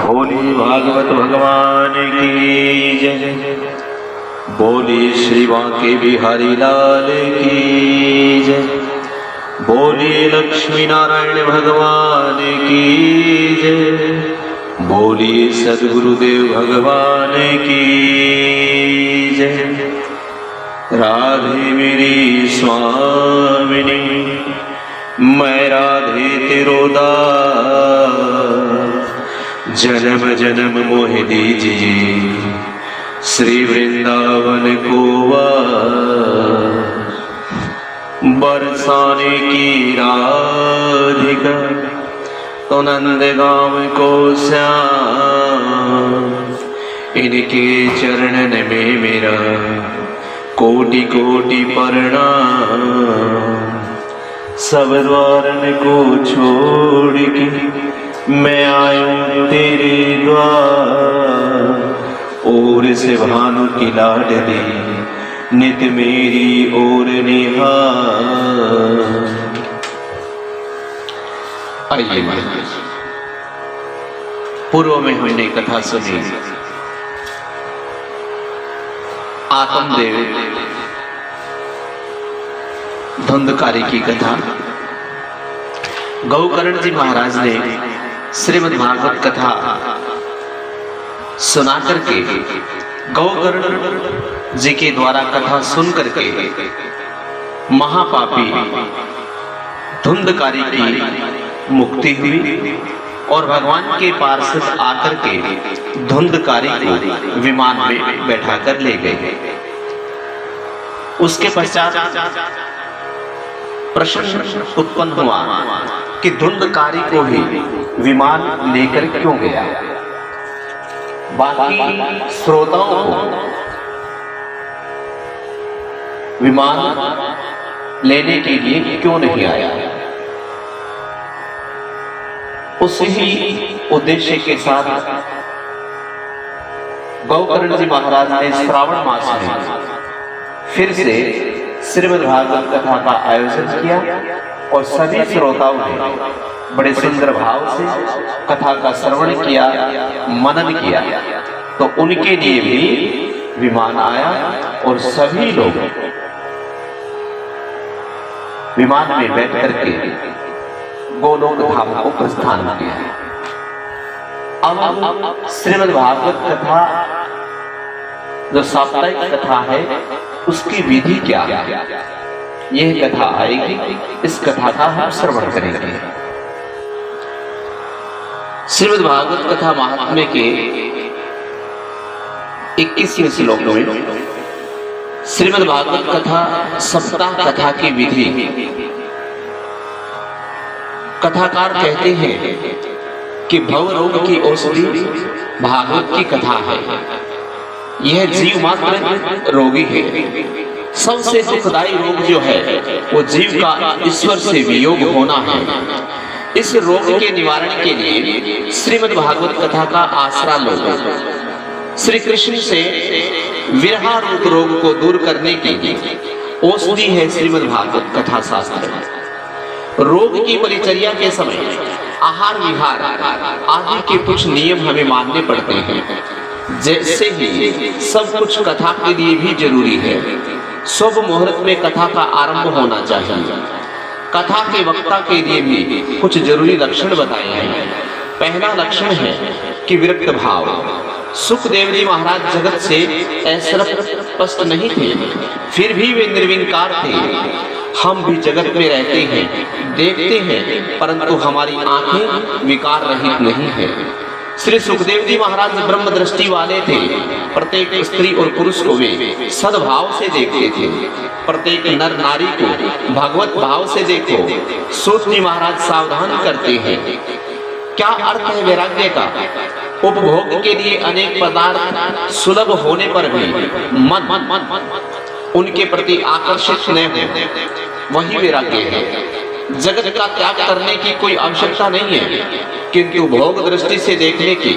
बोली भागवत भगवान की जय। बोली श्री बांके बिहारी लाल की जय। बोली लक्ष्मी नारायण भगवान की जय। बोली सद्गुरुदेव भगवान की जय। राधे मेरी स्वामिनी, मैं राधे तेरो दास। जन्म जन्म मोह दीजिए श्री वृंदावन को वास। बरसाने की राधिका तो नंदगांव को श्याम। इनके चरणन में मेरा कोटि कोटि प्रणाम। सब द्वारन को छोड़ के मैं आयूं तेरे द्वार। और से भानु की लाडली नित मेरी ओर निहार। आइए पूर्व में हमने कथा सुनी आत्मदेव धुंधकारी की कथा। गौकर्ण जी महाराज ने श्रीमद् भागवत कथा सुना करके गौकर्ण जी के द्वारा कथा सुन करके महापापी धुंधकारी की मुक्ति हुई और भगवान के पार्षद आकर के धुंधकारी को विमान में बैठा कर ले गए। उसके पश्चात प्रश्न उत्पन्न हुआ कि धुंधकारी को भी विमान लेकर क्यों गया, बाकी श्रोताओं को विमान लेने के लिए क्यों नहीं आया। उसी ही उद्देश्य के साथ गौकर्ण जी महाराज ने श्रावण मास में फिर से श्रीमद् भागवत कथा का आयोजन किया और सभी श्रोताओं ने बड़े सुंदर भाव से कथा का श्रवण किया, मनन किया। तो उनके लिए भी विमान आया और सभी लोग विमान में बैठ करके गोलोक धाम को प्रस्थान किया। अब श्रीमद् भागवत कथा जो साप्ताहिक कथा है उसकी विधि क्या है, यह कथा आएगी। इस कथा का हम श्रवण करेंगे। श्रीमद् भागवत कथा महात्म्य के 21वें श्लोक में श्रीमद् भागवत कथा सप्ताह कथा की विधि कथाकार कहते हैं कि भव रोग की औषधि भागवत की कथा है। यह जीव मात्र रोगी है। सबसे दुखदायी रोग जो है वो जीव का ईश्वर से वियोग होना है। इस रोग के निवारण के लिए श्रीमद् भागवत कथा का आसरा लो। श्री कृष्ण से विरह रूप रोग को दूर करने की औषधि है श्रीमद् भागवत कथा शास्त्र। रोग की परिचर्या के समय आहार विहार आदि के कुछ नियम हमें मानने पड़ते हैं। जैसे ही सब कुछ कथा के लिए भी जरूरी है। शुभ मुहूर्त में कथा का आरंभ होना चाहिए। कथा के वक्ता के लिए भी कुछ जरूरी लक्षण बताए हैं। पहला लक्षण है कि विरक्त भाव। सुखदेव जी महाराज जगत से ऐश्वर्यपस्त नहीं थे, फिर भी वे निर्विकार थे। हम भी जगत में रहते हैं, देखते हैं, परंतु हमारी आंखें विकार रहित नहीं है। श्री सुखदेव जी महाराज ब्रह्म दृष्टि वाले थे। प्रत्येक स्त्री और पुरुष को वे सद्भाव से देखते थे। प्रत्येक नर नारी को भगवत भाव से देखो। सूत जी महाराज सावधान करते हैं। क्या अर्थ है वैराग्य का? उपभोग के लिए अनेक पदार्थ सुलभ होने पर भी मन उनके प्रति आकर्षित न हो, वही वैराग्य है। जगत का त्याग करने की कोई आवश्यकता नहीं है, किंतु भोग दृष्टि से देखने की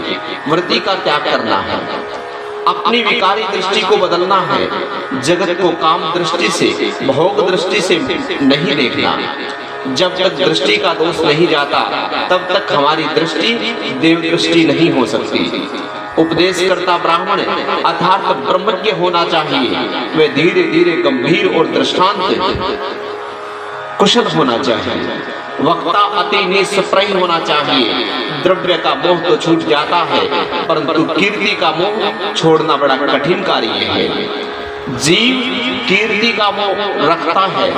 वृत्ति का त्याग करना है। अपनी विकारी दृष्टि को बदलना है। जगत को काम दृष्टि से, भोग दृष्टि से नहीं देखना। जब तक दृष्टि का दोष नहीं जाता तब तक हमारी दृष्टि देव दृष्टि नहीं हो सकती। उपदेशकर्ता ब्राह्मण अर्थात ब्रह्मज्ञ होना चाहिए। वे धीरे धीरे गंभीर और दृष्टांत कुशल होना चाहिए। वक्ता अति निष्प्रय होना चाहिए। द्रव्य का मोह तो छूट जाता है, परंतु कीर्ति का मोह छोड़ना बड़ा कठिन कार्य है। जीव कीर्ति का मोह रखता है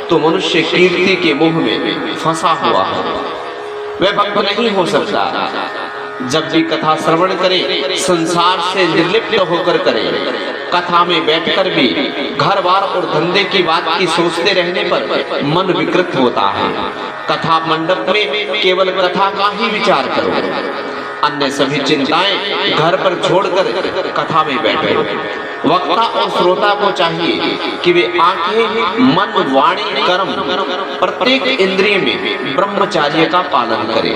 तो मनुष्य कीर्ति के मोह में फंसा हुआ है, वह भक्त नहीं हो सकता। जब भी कथा श्रवण करे संसार से निर्लिप्त होकर करे। कथा में बैठकर भी घर बार और धंधे की बात की सोचते रहने पर मन विकृत होता है। कथा मंडप में केवल कथा का ही विचार करो, अन्य सभी चिंताएं घर पर छोड़कर कथा में बैठे। वक्ता और श्रोता को चाहिए कि वे आंखें, मन, वाणी, कर्म प्रत्येक इंद्रिय में ब्रह्मचर्य का पालन करें।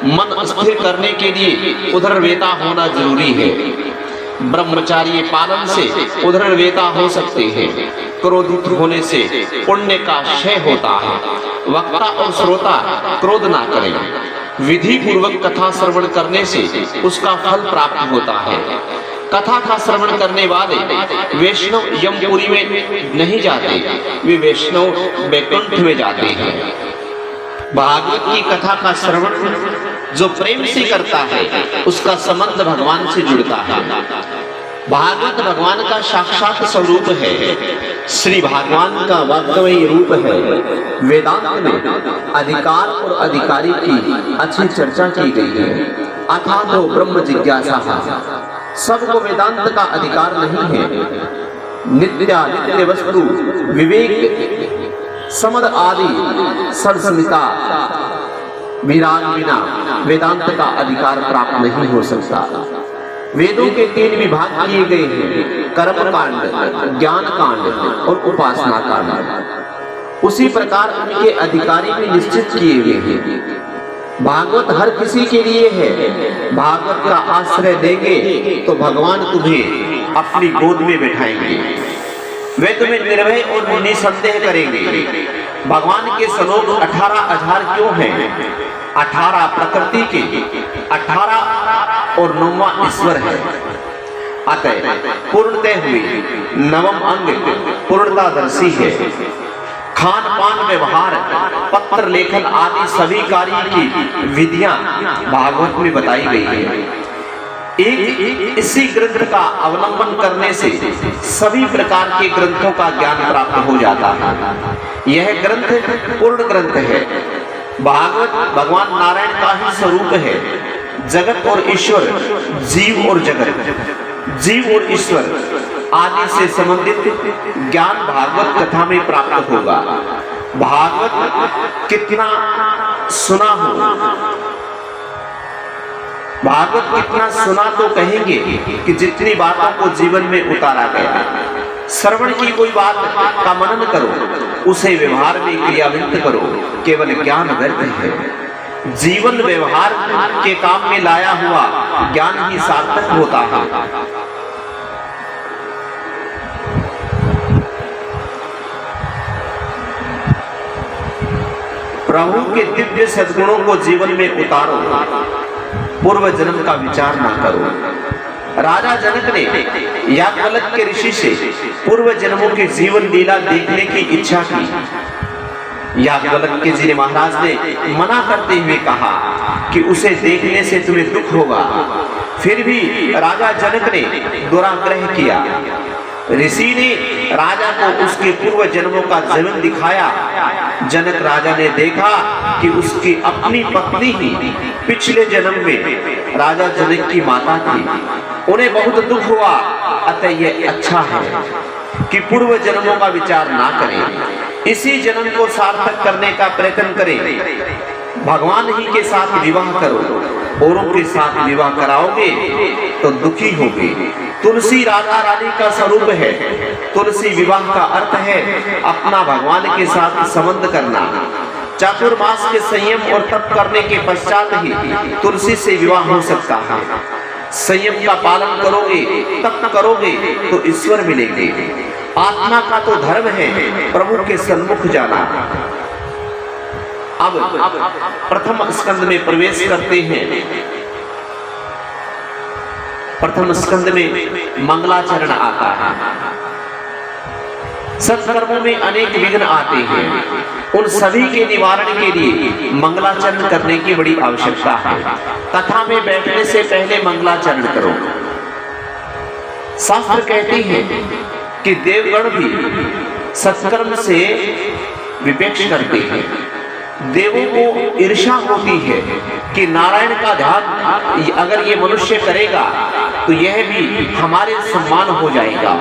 मन स्थिर करने के लिए उदरवेता होना जरूरी है। ब्रह्मचार्य पालन से उदरवेता हो सकते हैं। क्रोधित होने से पुण्य का क्षय होता है। वक्ता और श्रोता क्रोध ना करें। विधि पूर्वक कथा श्रवण करने से उसका फल प्राप्त होता है। कथा का श्रवण करने वाले वैष्णव यमपुरी में नहीं जाते, वे वैष्णव वैकुंठ में जाते हैं। भागवत की कथा का श्रवण जो प्रेम से करता है उसका संबंध भगवान से जुड़ता है। भागवत भगवान का साक्षात स्वरूप है। श्री भगवान का वास्तविक रूप है। वेदांत में अधिकार और अधिकारी की अच्छी चर्चा की गई है। अथातो ब्रह्म जिज्ञासा, सबको वेदांत का अधिकार नहीं है। नित्य वस्तु विवेक समद आदि सरसमिता विराग बिना वेदांत का अधिकार प्राप्त नहीं हो सकता। वेदों के 3 विभाग किए गए हैं, कर्म कांड, ज्ञान कांड और उपासना कांड। उसी प्रकार उनके अधिकारी भी निश्चित किए हुए हैं। भागवत हर किसी के लिए है। भागवत का आश्रय देंगे तो भगवान तुम्हें अपनी गोद में बैठाएंगे। वे तुम्हें निर्भय और निसंदेह करेंगे। भगवान के श्लोक 18,000 क्यों हैं? 18 प्रकृति के, 18 और 9वां ईश्वर है। अतः पूर्णतः हुई 9वां अंग पूर्णतादर्शी है। खान पान, व्यवहार, पत्र लेखन आदि सभी कार्य की विधियां भागवत में बताई गई है। एक इसी ग्रंथ का अवलंबन करने से सभी प्रकार के ग्रंथों का ज्ञान प्राप्त हो जाता है। यह ग्रंथ पूर्ण ग्रंथ है। भागवत भगवान नारायण का ही स्वरूप है। जगत और ईश्वर, जीव और जगत, जीव और ईश्वर आदि से संबंधित ज्ञान भागवत कथा में प्राप्त होगा। भागवत कितना सुना हो, भागवत कितना सुना तो कहेंगे कि जितनी बातों को जीवन में उतारा गया। श्रवण की कोई बात का मनन करो, उसे व्यवहार में क्रियान्वित करो, केवल ज्ञान व्यर्थ है। जीवन व्यवहार के काम में लाया हुआ ज्ञान ही सार्थक होता है। प्रभु के दिव्य सद्गुणों को जीवन में उतारो, पूर्व जन्म का विचार न करो। राजा जनक ने याज्ञवल्क्य के ऋषि से पूर्व जन्मों के जीवन लीला देखने की इच्छा की। याज्ञवल्क्य जी ने महाराज ने मना करते हुए कहा कि उसे देखने से तुम्हें दुख होगा। फिर भी राजा जनक ने दुराग्रह किया। ऋषि ने राजा को उसके पूर्व जन्मों का जीवन दिखाया। जनक राजा ने देखा कि उसकी अपनी पत्नी ही पिछले जन्म में राजा जनक की माता थी। उन्हें बहुत दुख हुआ। अतः यह अच्छा है कि पूर्व जन्मों का विचार ना करें, इसी जन्म को सार्थक करने का प्रयत्न करें। भगवान ही के साथ विवाह करो, औरों के साथ विवाह कराओगे तो दुखी होगे। तुलसी राधा रानी का स्वरूप है। तुलसी विवाह का अर्थ है अपना भगवान के साथ संबंध करना। चातुर्मास के संयम और तप करने के पश्चात ही तुलसी से विवाह हो सकता है। संयम का पालन करोगे, तप करोगे तो ईश्वर मिलेंगे। आत्मा का तो धर्म है प्रभु के सन्मुख जाना। अब प्रथम स्कंद में प्रवेश करते हैं। प्रथम स्कंद में मंगलाचरण आता है। सत्कर्मों में अनेक विघ्न आते हैं, उन सभी के निवारण के लिए मंगलाचरण करने की बड़ी आवश्यकता है। कथा में बैठने से पहले मंगलाचरण करो। शास्त्र कहते हैं कि देवगण भी सत्कर्म से विपेक्ष करते हैं। देवों को ईर्ष्या होती है कि नारायण का ध्यान अगर ये मनुष्य करेगा तो यह भी हमारे सम्मान हो जाएगा।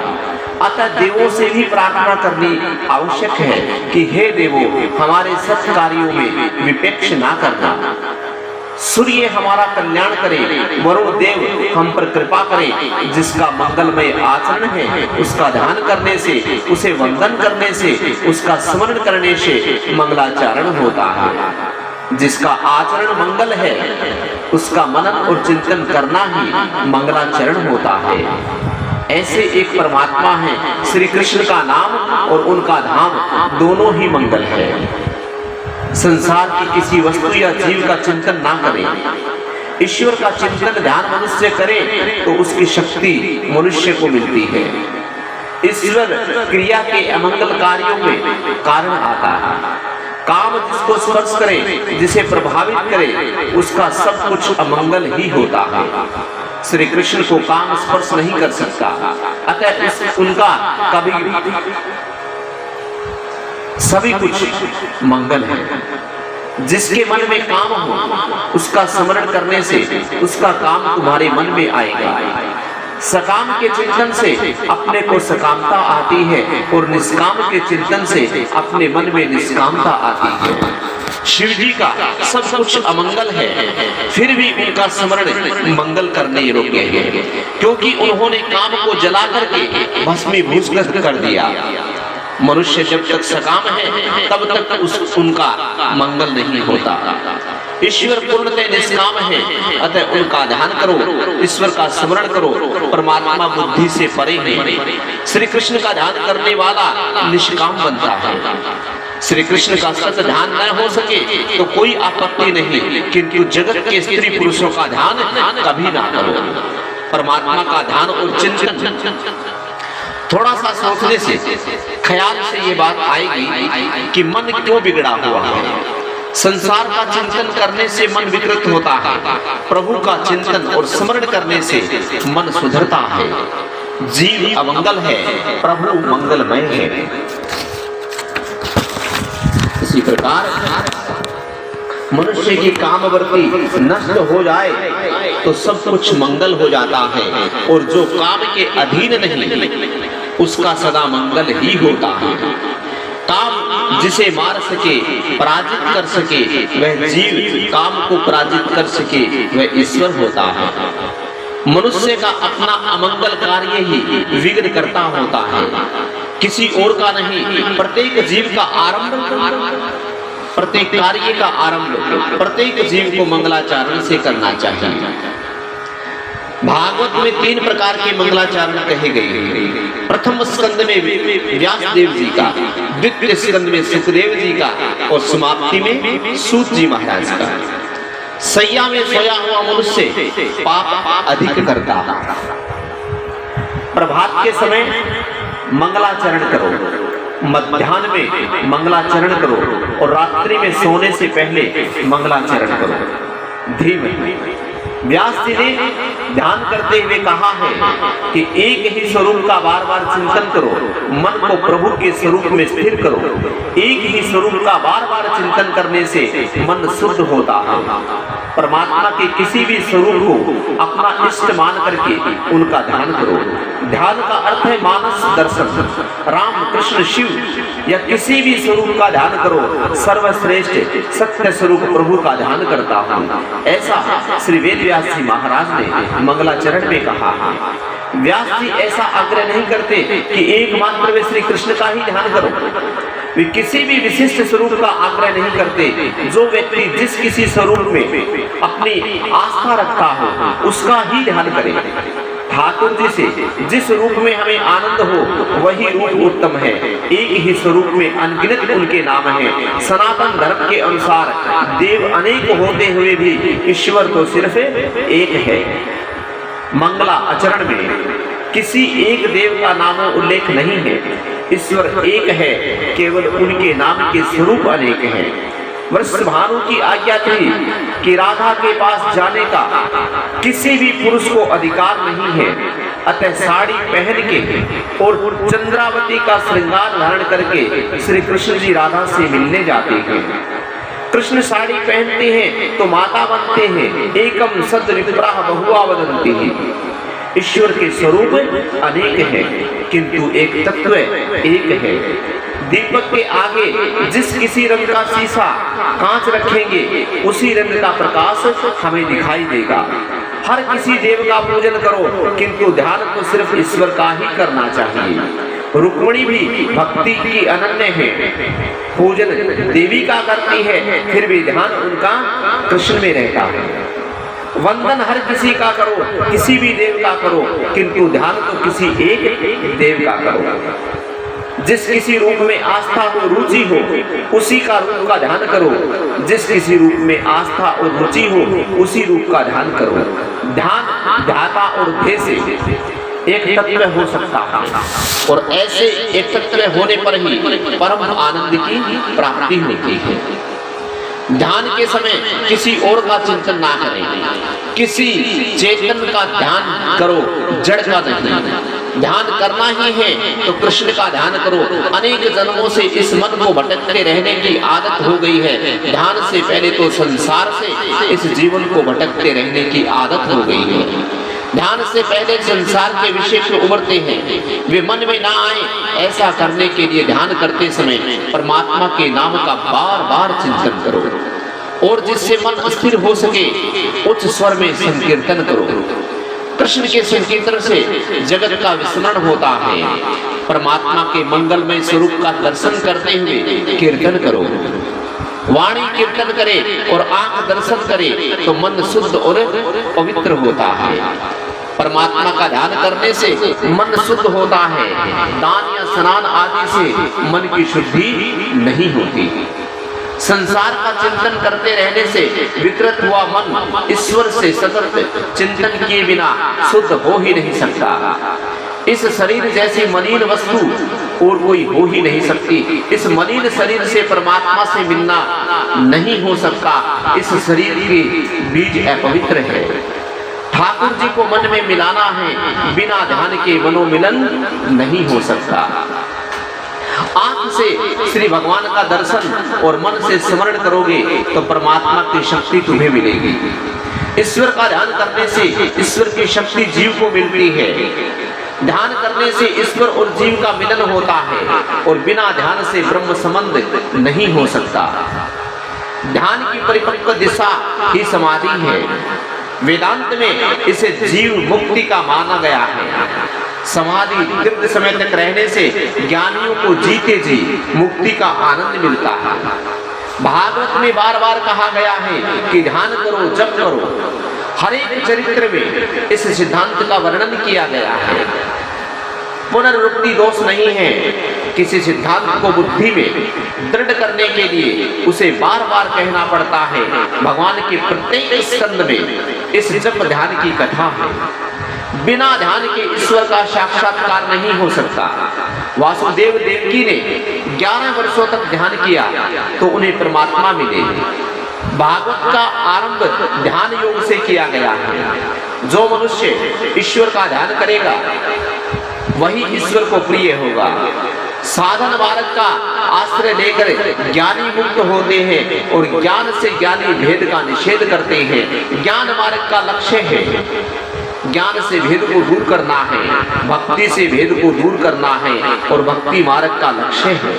अतः देवों से भी प्रार्थना करनी आवश्यक है कि हे देवों, हमारे सत्य कार्यों में विपेक्ष ना करना। सूर्य हमारा कल्याण करे, वरुण देव हम पर कृपा करे। जिसका मंगलमय आचरण है उसका ध्यान करने से, उसे वंदन करने से, उसका स्मरण करने से मंगलाचरण होता है। जिसका आचरण मंगल है उसका मनन और चिंतन करना ही मंगलाचरण होता है। ऐसे एक परमात्मा है, श्री कृष्ण का नाम और उनका धाम दोनों ही मंगल है। संसार की किसी वस्तु या जीव का चिंतन ना करें। ईश्वर का चिंतन ध्यान मनुष्य करे तो उसकी शक्ति मनुष्य को मिलती है। ईश्वर क्रिया के अमंगल कार्यों में कारण आता है। काम जिसको स्पर्श करे, जिसे प्रभावित करे, उसका सब कुछ अमंगल ही होता है। श्री कृष्ण को काम स्पर्श नहीं कर सकता, अतः उनका कभी सभी कुछ मंगल है। जिसके मन में काम हो उसका स्मरण करने से उसका काम तुम्हारे मन में आएगा। सकाम के चिंतन से अपने को सकामता आती है और निष्काम के चिंतन से अपने मन में निष्कामता आती है। शिव जी का सब कुछ अमंगल है, फिर भी उनका स्मरण मंगल करने योग्य है, क्योंकि उन्होंने काम को जला करके भस्मीभूत कर दिया। मनुष्य जब तक सकाम है तब तक उनका मंगल नहीं होता। ईश्वर पूर्णतः निष्काम है, अतः उनका ध्यान करो, ईश्वर का स्मरण करो। परमात्मा बुद्धि से परे है। श्री कृष्ण का ध्यान करने वाला निष्काम बनता है। श्री कृष्ण का सत्य ध्यान न हो सके तो कोई आपत्ति नहीं, किंतु जगत के स्त्री पुरुषों का ध्यान कभी ना करो। परमात्मा का ध्यान और चिंतन थोड़ा सा सोचने से, ख्याल से ये बात आएगी कि मन क्यों बिगड़ा हुआ है। संसार का चिंतन करने से मन विकृत होता है, प्रभु का चिंतन और स्मरण करने से मन सुधरता है। जीव अमंगल है, प्रभु मंगलमय है। इसी प्रकार मनुष्य की कामवृत्ति नष्ट हो जाए तो सब कुछ मंगल हो जाता है, और जो काम के अधीन नहीं उसका सदा मंगल ही होता है। काम जिसे मार सके, पराजित कर सके, वह जीव काम को पराजित कर सके वह ईश्वर होता है। मनुष्य का अपना अमंगल कार्य ही विघ्न करता होता है, किसी और का नहीं। प्रत्येक जीव का आरंभ, प्रत्येक कार्य का आरंभ प्रत्येक जीव को मंगलाचरण से करना चाहिए। भागवत में 3 प्रकार के मंगलाचरण कहे गए हैं। प्रथम स्कंद में व्यास देव जी का, द्वितीय स्कंद में सुखदेव जी का और समाप्ति में सूत जी महाराज का। सैया में सोया हुआ मनुष्य पाप अधिक करता। प्रभात के समय मंगलाचरण करो, मध्याह्न में मंगलाचरण करो और रात्रि में सोने से पहले मंगलाचरण करो। धीमे व्यास जी ने ध्यान करते हुए कहा है कि एक ही स्वरूप का बार बार चिंतन करो, मन को प्रभु के स्वरूप में स्थिर करो। एक ही स्वरूप का बार बार चिंतन करने से मन शुद्ध होता है। परमात्मा के किसी भी स्वरूप को अपना इष्ट मान करके उनका ध्यान करो। ध्यान का अर्थ है मानस दर्शन। राम, कृष्ण, शिव या किसी भी स्वरूप का ध्यान करो। सर्वश्रेष्ठ सत्य स्वरूप प्रभु का ध्यान करता हूँ, ऐसा श्री वेद व्यास जी महाराज ने मंगलाचरण में कहा। व्यास जी ऐसा आग्रह नहीं करते कि एकमात्र वे श्री कृष्ण का ही ध्यान करो। वे किसी भी विशिष्ट स्वरूप का आग्रह नहीं करते। जो व्यक्ति जिस किसी स्वरूप में अपनी आस्था रखता हो उसका ही ध्यान करे। ठाकुर जी से जिस रूप में हमें आनंद हो वही रूप उत्तम है। एक ही स्वरूप में अनगिनत उनके नाम हैं। सनातन धर्म के अनुसार देव अनेक होते हुए भी ईश्वर तो सिर्फ एक है। मंगला आचरण में किसी एक देव का नाम उल्लेख नहीं है। ईश्वर एक है, केवल उनके नाम के स्वरूप अनेक हैं। वृषभानु की आज्ञा थी कि राधा के पास जाने का किसी भी पुरुष को अधिकार नहीं है। अतः साड़ी पहन के और चंद्रावती का श्रृंगार धारण करके श्री कृष्ण जी राधा से मिलने जाते हैं। कृष्ण साड़ी पहनते हैं तो माता बनते हैं। एकम सद विप्राह बहुआ वदन्ति हैं। ईश्वर के स्वरूप अनेक हैं किंतु एक तत्व एक है। दीपक के आगे जिस किसी रंग का शीशा कांच रखेंगे उसी रंग का प्रकाश हमें दिखाई देगा। हर किसी देव का पूजन करो किंतु ध्यान तो सिर्फ ईश्वर का ही करना चाहिए। रुक्मिणी भी भक्ति की अनन्य है। पूजन देवी का करती है फिर भी ध्यान उनका कृष्ण में रहता है। वंदन हर किसी का करो, किसी भी देव का करो किंतु ध्यान तो किसी एक देव का करो। जिस किसी रूप में आस्था हो रुचि हो उसी का रूप का ध्यान करो। जिस किसी रूप में आस्था और रुचि हो उसी रूप का ध्यान करो। ध्यान ध्याता और ध्येय से एक तत्व हो सकता है और ऐसे एक तत्व होने पर ही परम आनंद की प्राप्ति होती है। ध्यान के समय किसी और का चिंतन ना करें। किसी चेतन का ध्यान करो, जड़ का नहीं। ध्यान करना ही है तो कृष्ण का ध्यान करो। अनेक जन्मों से इस मन को भटकते रहने की आदत हो गई है। ध्यान से पहले तो संसार से इस जीवन को भटकते रहने की आदत हो गई है। ध्यान से पहले संसार के विषय को उबरते हैं, वे मन में ना आए। ऐसा करने के लिए ध्यान करते समय परमात्मा के नाम का बार बार चिंतन करो और जिससे मन स्थिर हो सके उच्च स्वर में संकीर्तन करो। कृष्ण के संकीर्तन से जगत का विस्मरण होता है। परमात्मा के मंगलमय स्वरूप का दर्शन करते हुए कीर्तन करो। वाणी कीर्तन करे और आंख दर्शन करे तो मन शुद्ध और पवित्र होता है। परमात्मा का ध्यान करने से मन शुद्ध होता है। दान या स्नान आदि से मन की शुद्धि नहीं होती। संसार का चिंतन करते रहने से विकृत हुआ मन ईश्वर से सतत चिंतन किए बिना शुद्ध हो ही नहीं सकता। इस शरीर जैसी मलिन वस्तु और कोई हो ही नहीं सकती। इस मलिन शरीर से परमात्मा से मिलना नहीं हो सकता। इस शरीर के बीज अपवित्र है। ठाकुर जी को मन में मिलाना है, बिना ध्यान के मनोमिलन नहीं हो सकता। आंख से श्री भगवान का दर्शन और मन से स्मरण करोगे तो परमात्मा की शक्ति तुम्हें मिलेगी। ईश्वर का ध्यान करने से ईश्वर की शक्ति जीव को मिलती है। ध्यान करने से ईश्वर और जीव का मिलन होता है और बिना ध्यान से ब्रह्म संबंध नहीं हो सकता। ध्यान की परिपक्व दिशा ही समाधि है। वेदांत में इसे जीव मुक्ति का माना गया है। समाधि दीर्घ समय तक रहने से ज्ञानियों को जीते जी मुक्ति का आनंद मिलता है। भागवत में बार बार कहा गया है कि ध्यान करो, जप करो। हर एक चरित्र में इस सिद्धांत का वर्णन किया गया है। पुनर्वृत्ति दोष नहीं है। किसी सिद्धांत को बुद्धि में दृढ़ करने के लिए उसे बार बार कहना पड़ता है। भगवान के प्रत्येक स्कंद में इस जप ध्यान की कथा है। बिना ध्यान के ईश्वर का साक्षात्कार नहीं हो सकता। वासुदेव देवकी ने 11 वर्षों तक ध्यान किया तो उन्हें परमात्मा मिले। भागवत का आरंभ ध्यान योग से किया गया है। जो मनुष्य ईश्वर का ध्यान करेगा वही ईश्वर को प्रिय होगा। साधन मार्ग का आश्रय लेकर ज्ञानी मुक्त होते हैं और ज्ञान से ज्ञानी भेद का निषेध करते हैं। ज्ञान मार्ग का लक्ष्य है। ज्ञान से भेद को दूर करना है, भक्ति से भेद को दूर करना है और भक्ति मार्ग का लक्ष्य है।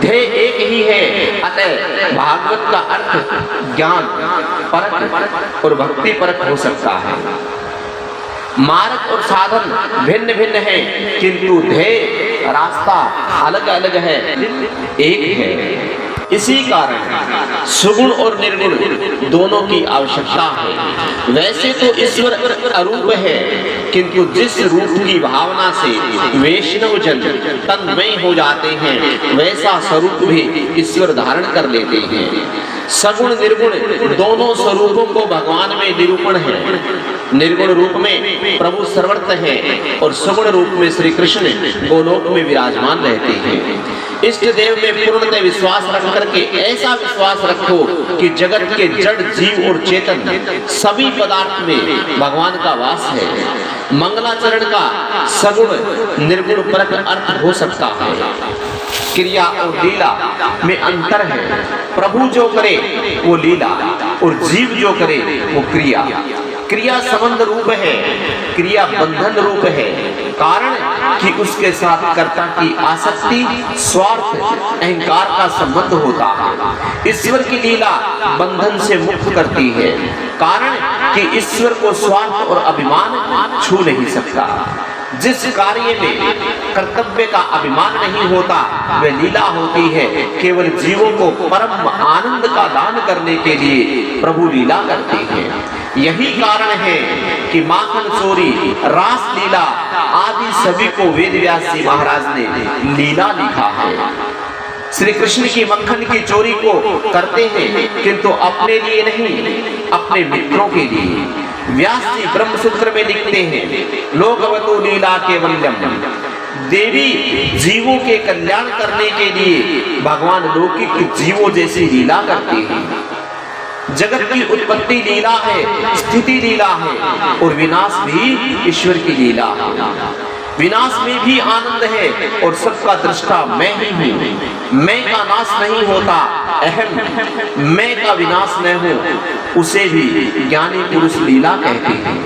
ध्येय एक ही है। अतः भागवत का अर्थ ज्ञान परक और भक्ति परक हो सकता है। मार्ग और साधन भिन्न भिन्न है किंतु ध्येय रास्ता अलग अलग है, एक है। इसी कारण सुगुण और निर्गुण दोनों की आवश्यकता है। वैसे तो ईश्वर अरूप है, किंतु जिस रूप की भावना से वैष्णव जन तन्मय हो जाते हैं, वैसा स्वरूप भी ईश्वर धारण कर लेते हैं। सगुण निर्गुण दोनों स्वरूपों को भगवान में निरूपण है। निर्गुण रूप में प्रभु सर्वत्र है और सगुण रूप में श्री कृष्ण गोलोक में विराजमान रहते हैं। इष्ट देव में पूर्णतः विश्वास रख करके ऐसा विश्वास रखो कि जगत के जड़ जीव और चेतन सभी पदार्थ में भगवान का वास है। मंगलाचरण का सगुण निर्गुण परक अर्थ हो सकता है। क्रिया और लीला में अंतर है। प्रभु जो करे वो लीला और जीव जो करे वो क्रिया। क्रिया संबंध रूप है, क्रिया बंधन रूप है। कारण कि उसके साथ कर्ता की आसक्ति, स्वार्थ, अहंकार का संबंध होता है। ईश्वर की लीला बंधन से मुक्त करती है। कारण कि ईश्वर को स्वार्थ और अभिमान छू नहीं सकता। जिस कार्य में कर्तव्य का अभिमान नहीं होता वह लीला होती है। केवल जीवों को परम आनंद का दान करने के लिए प्रभु लीला करते हैं। यही कारण है कि माखन चोरी, रास लीला आदि सभी को वेद व्यास जी महाराज ने लीला लिखा है। श्री कृष्ण की मक्खन की चोरी को करते हैं, किंतु अपने लिए नहीं, अपने मित्रों के लिए। व्यास जी ब्रह्मसूत्र में लिखते हैं, लोकवतु लीला केवल्यम। देवी जीवों के कल्याण करने के लिए भगवान लौकिक जीवों जैसी लीला करते हैं। जगत की उत्पत्ति लीला है, स्थिति लीला है और विनाश भी ईश्वर की लीला है। विनाश में भी आनंद है और सबका दृष्टा मैं ही हूँ। मैं का नाश नहीं होता, अहम मैं का विनाश न हो, उसे भी ज्ञानी पुरुष लीला कहते हैं।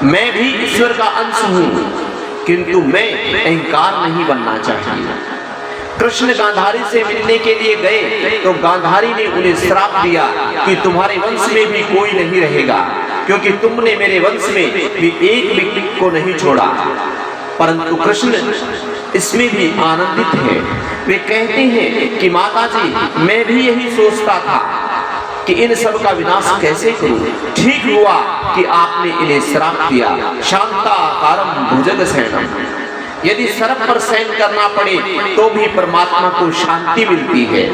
मैं भी ईश्वर का अंश हूँ, किंतु मैं अहंकार नहीं बनना चाहिए। कृष्ण गांधारी से मिलने के लिए गए तो गांधारी ने उन्हें श्राप दिया कि तुम्हारे वंश में भी कोई नहीं रहेगा, क्योंकि तुमने मेरे वंश में भी एक व्यक्ति को नहीं छोड़ा। परंतु कृष्ण इसमें भी आनंदित है। वे कहते हैं कि माता जी, मैं भी यही सोचता था कि इन सब का विनाश कैसे करूं। ठीक हुआ कि आपने इन्हें श्राप दिया। शांताकारम भुजगशयनम। यदि सर्प पर शयन करना पड़े तो भी परमात्मा को शांति मिलती है।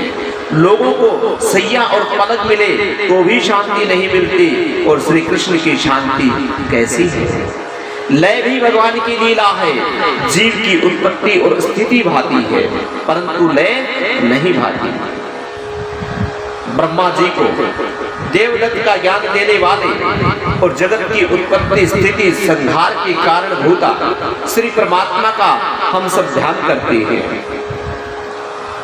लोगों को सैया और पलक मिले तो भी शांति नहीं मिलती, और श्री कृष्ण की शांति कैसी है। लय भी भगवान की लीला है। जीव की उत्पत्ति और स्थिति भाती है, परंतु लय नहीं भाती। ब्रह्मा जी को देवदत्त का ज्ञान देने वाले और जगत की उत्पत्ति स्थिति संहार के कारण भूता श्री परमात्मा का हम सब ध्यान करते हैं।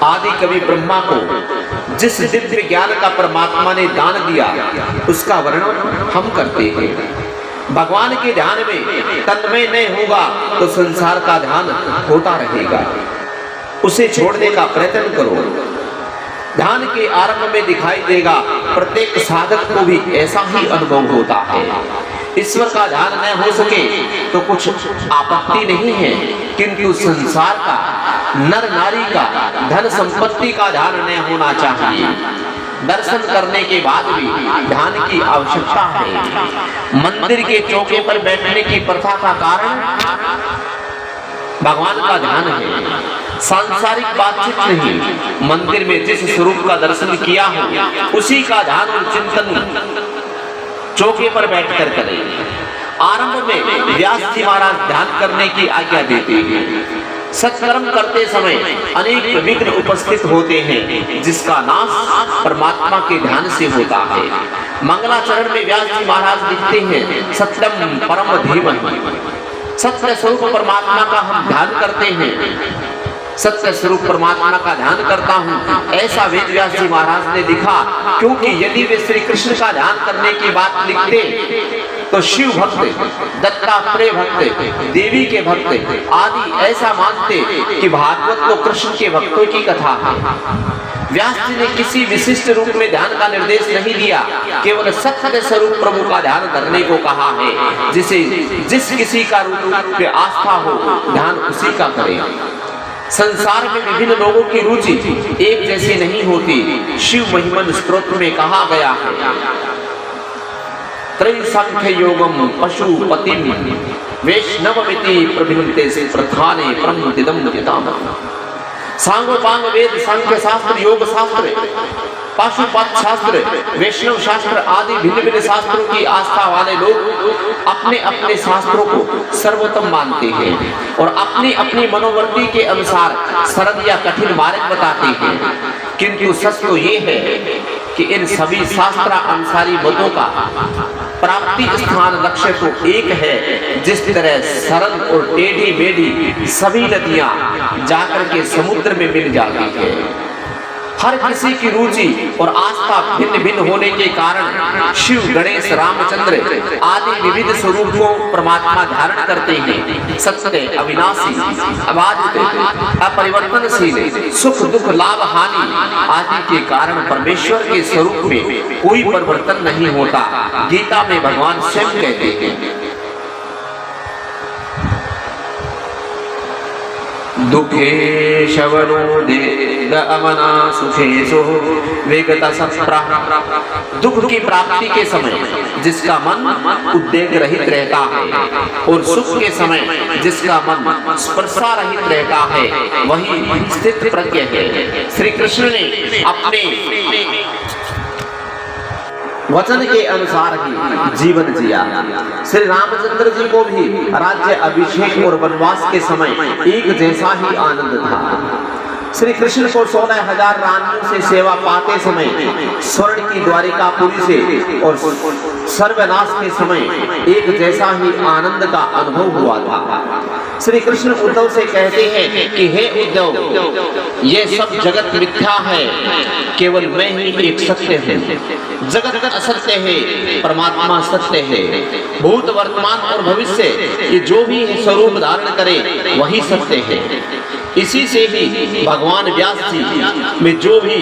आदि कवि ब्रह्मा को जिस दिव्य ज्ञान का परमात्मा ने दान दिया उसका वर्णन हम करते हैं। भगवान के ध्यान में तन्मय नहीं होगा तो संसार का ध्यान होता रहेगा। उसे छोड़ने का प्रयत्न करो। ध्यान के आरंभ में दिखाई देगा, प्रत्येक साधक को भी ऐसा ही अनुभव होता है। ईश्वर का ध्यान न हो सके तो कुछ आपत्ति नहीं है, किंतु संसार का, नर नारी का, धन संपत्ति का ध्यान न होना चाहिए। दर्शन करने के बाद भी ध्यान की आवश्यकता है। मंदिर के चौके पर बैठने की प्रथा का कारण भगवान का ध्यान है, सांसारिक बातचीत नहीं। मंदिर में जिस स्वरूप का दर्शन किया हो उसी का ध्यान और चिंतन चौके पर बैठकर करें। आरंभ में व्यास जी महाराज ध्यान करने की आज्ञा देते हैं। सत्कर्म करते समय अनेक विघ्न उपस्थित होते हैं, जिसका नाश परमात्मा के ध्यान से होता है। मंगलाचरण में व्यास जी महाराज लिखते हैं, सत्यम परम धीमहि। सत्य स्वरूप परमात्मा का हम ध्यान करते हैं। सत्य स्वरूप परमात्मा का ध्यान करता हूँ, ऐसा वेद व्यास जी महाराज ने लिखा। क्योंकि यदि वे श्री कृष्ण का ध्यान करने की बात लिखते तो शिव भक्त, दत्तात्रेय भक्त, देवी के भक्त आदि ऐसा मानते कि भागवत तो कृष्ण के भक्तों की कथा है। व्यास जी ने किसी विशिष्ट रूप में ध्यान का निर्देश नहीं दिया, केवल सत्य स्वरूप प्रभु का ध्यान करने को कहा है। जिसे जिस किसी का रूप पे आस्था हो ध्यान उसी का करे। संसार में विभिन्न लोगों की रुचि एक जैसी नहीं होती। शिव महिमन स्तोत्र में कहा गया है, त्रैसंख्य योगम पशुपतिम वैष्णवमिति प्रभिन्ते से प्रधाने प्रमुदिदम दिताम। सांगोपांग वेद, सांख्य शास्त्र, योग शास्त्र, पाशुपत शास्त्र, वैष्णव शास्त्र आदि भिन्न भिन्न शास्त्रों की आस्था वाले लोग अपने अपने शास्त्रों को सर्वोत्तम मानते हैं और अपनी अपनी मनोवृत्ति के अनुसार सरल या कठिन मार्ग बताते हैं। किंतु सच तो ये है कि इन सभी शास्त्र अनुसारी मतों का प्राप्ति स्थान लक्ष्य तो एक है। जिस तरह सरल और टेढ़ी मेढ़ी सभी नदियां जाकर के समुद्र में मिल जाती है। हर किसी की रुचि और आस्था भिन्न भिन्न होने के कारण शिव, गणेश, रामचंद्र आदि विविध स्वरूप को परमात्मा धारण करते हैं। सत्य, अविनाशी, अबाधित, अपरिवर्तनशील, सुख दुख लाभ हानि आदि के कारण परमेश्वर के स्वरूप में कोई परिवर्तन नहीं होता। गीता में भगवान स्वयं कहते हैं, दुखे शवनो दे अमना सुखेशो वेगत सप्रा। दुख की प्राप्ति के समय जिसका मन उद्वेग रहित रहता है और सुख के समय जिसका मन स्पर्शा रहित रहता है वही स्थित प्रज्ञ है। श्री कृष्ण ने अपने वचन के अनुसार ही जीवन जिया। श्री रामचंद्र जी को भी राज्य अभिषेक और वनवास के समय एक जैसा ही आनंद था। श्री कृष्ण को 16,000 रानियों से सेवा पाते समय स्वर्ण की द्वारिकापुरी से और सर्वनाश के समय एक जैसा ही आनंद का अनुभव हुआ था। श्री कृष्ण उद्धव से कहते हैं कि हे उद्धव, ये सब जगत मिथ्या है, केवल मैं ही एक सत्य हूँ। जगत असत्य है, परमात्मा सत्य है। भूत, वर्तमान और भविष्य ये जो भी स्वरूप धारण करे वही सत्य है। इसी से ही भगवान व्यास जी में जो भी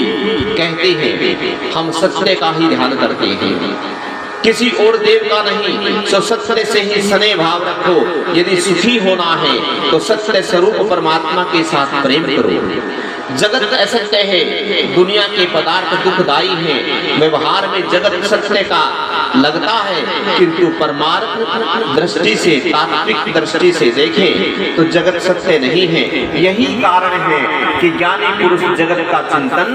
कहते हैं हम सत्य का ही ध्यान करते हैं, किसी और देव का नहीं। तो सत्य से ही स्नेह भाव रखो। यदि सुखी होना है तो सत्य स्वरूप परमात्मा के साथ प्रेम करो। जगत असत्य है, दुनिया के पदार्थ दुखदायी हैं। व्यवहार में जगत सत्य का लगता है, किंतु परमार्थ दृष्टि से, तात्विक दृष्टि से देखें तो जगत सत्य नहीं है। यही कारण है कि ज्ञानी पुरुष जगत का चिंतन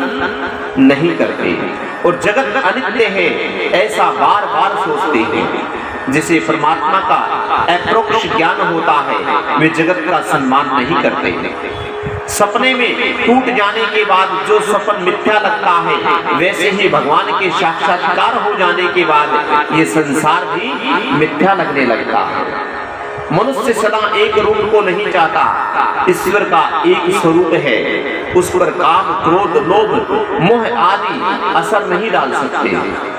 नहीं करते और जगत अनित्य है ऐसा बार बार सोचते हैं। जिसे परमात्मा का अप्रोक्ष ज्ञान होता है वे जगत का सम्मान नहीं करते। सपने में टूट जाने के बाद जो सपन मिथ्या लगता है, वैसे ही भगवान के साक्षात्कार हो जाने के बाद ये संसार भी मिथ्या लगने लगता है। मनुष्य सदा एक रूप को नहीं चाहता, ईश्वर का एक स्वरूप है। उस पर काम, क्रोध, लोभ, मोह आदि असर नहीं डाल सकते।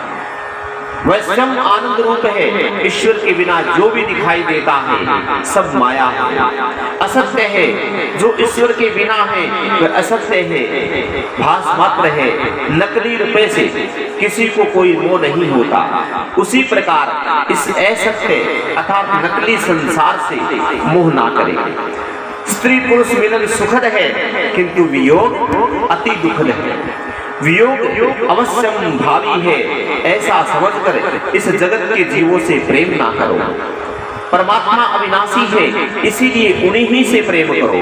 वह स्वयं आनंद रूप है। ईश्वर के बिना जो भी दिखाई देता है सब माया है, असत्य है। जो ईश्वर के बिना है वह असत्य है, भास मात्र है। नकली रुपए से किसी को कोई मोह नहीं होता। उसी प्रकार इस असत्य अर्थात नकली संसार से मोह ना करें। स्त्री पुरुष मिलन सुखद है, किंतु वियोग अति दुखद है। वियोग अवश्यम भावी है ऐसा समझकर इस जगत के जीवों से प्रेम ना करो। परमात्मा अविनाशी है, इसीलिए उन्हीं ही से प्रेम करो।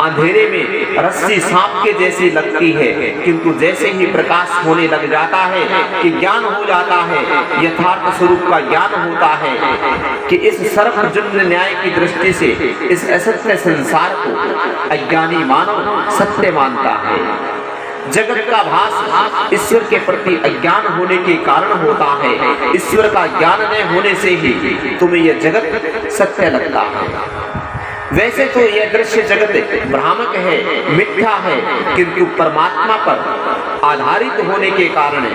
अंधेरे में रस्सी सांप के जैसी लगती है, किंतु जैसे ही प्रकाश होने लग जाता है कि ज्ञान हो जाता है, यथार्थ स्वरूप का ज्ञान होता है कि इस सर्वजन्य न्याय की दृष्टि से इस असत्य संसार को अज्ञानी मानव सत्य मानता है। जगत का भास ईश्वर के प्रति अज्ञान होने के कारण होता है। ईश्वर का ज्ञान न होने से ही तुम्हें यह जगत सत्य लगता है। वैसे तो यह दृश्य जगत भ्रामक है, मिथ्या है, किंतु परमात्मा पर आधारित होने के कारण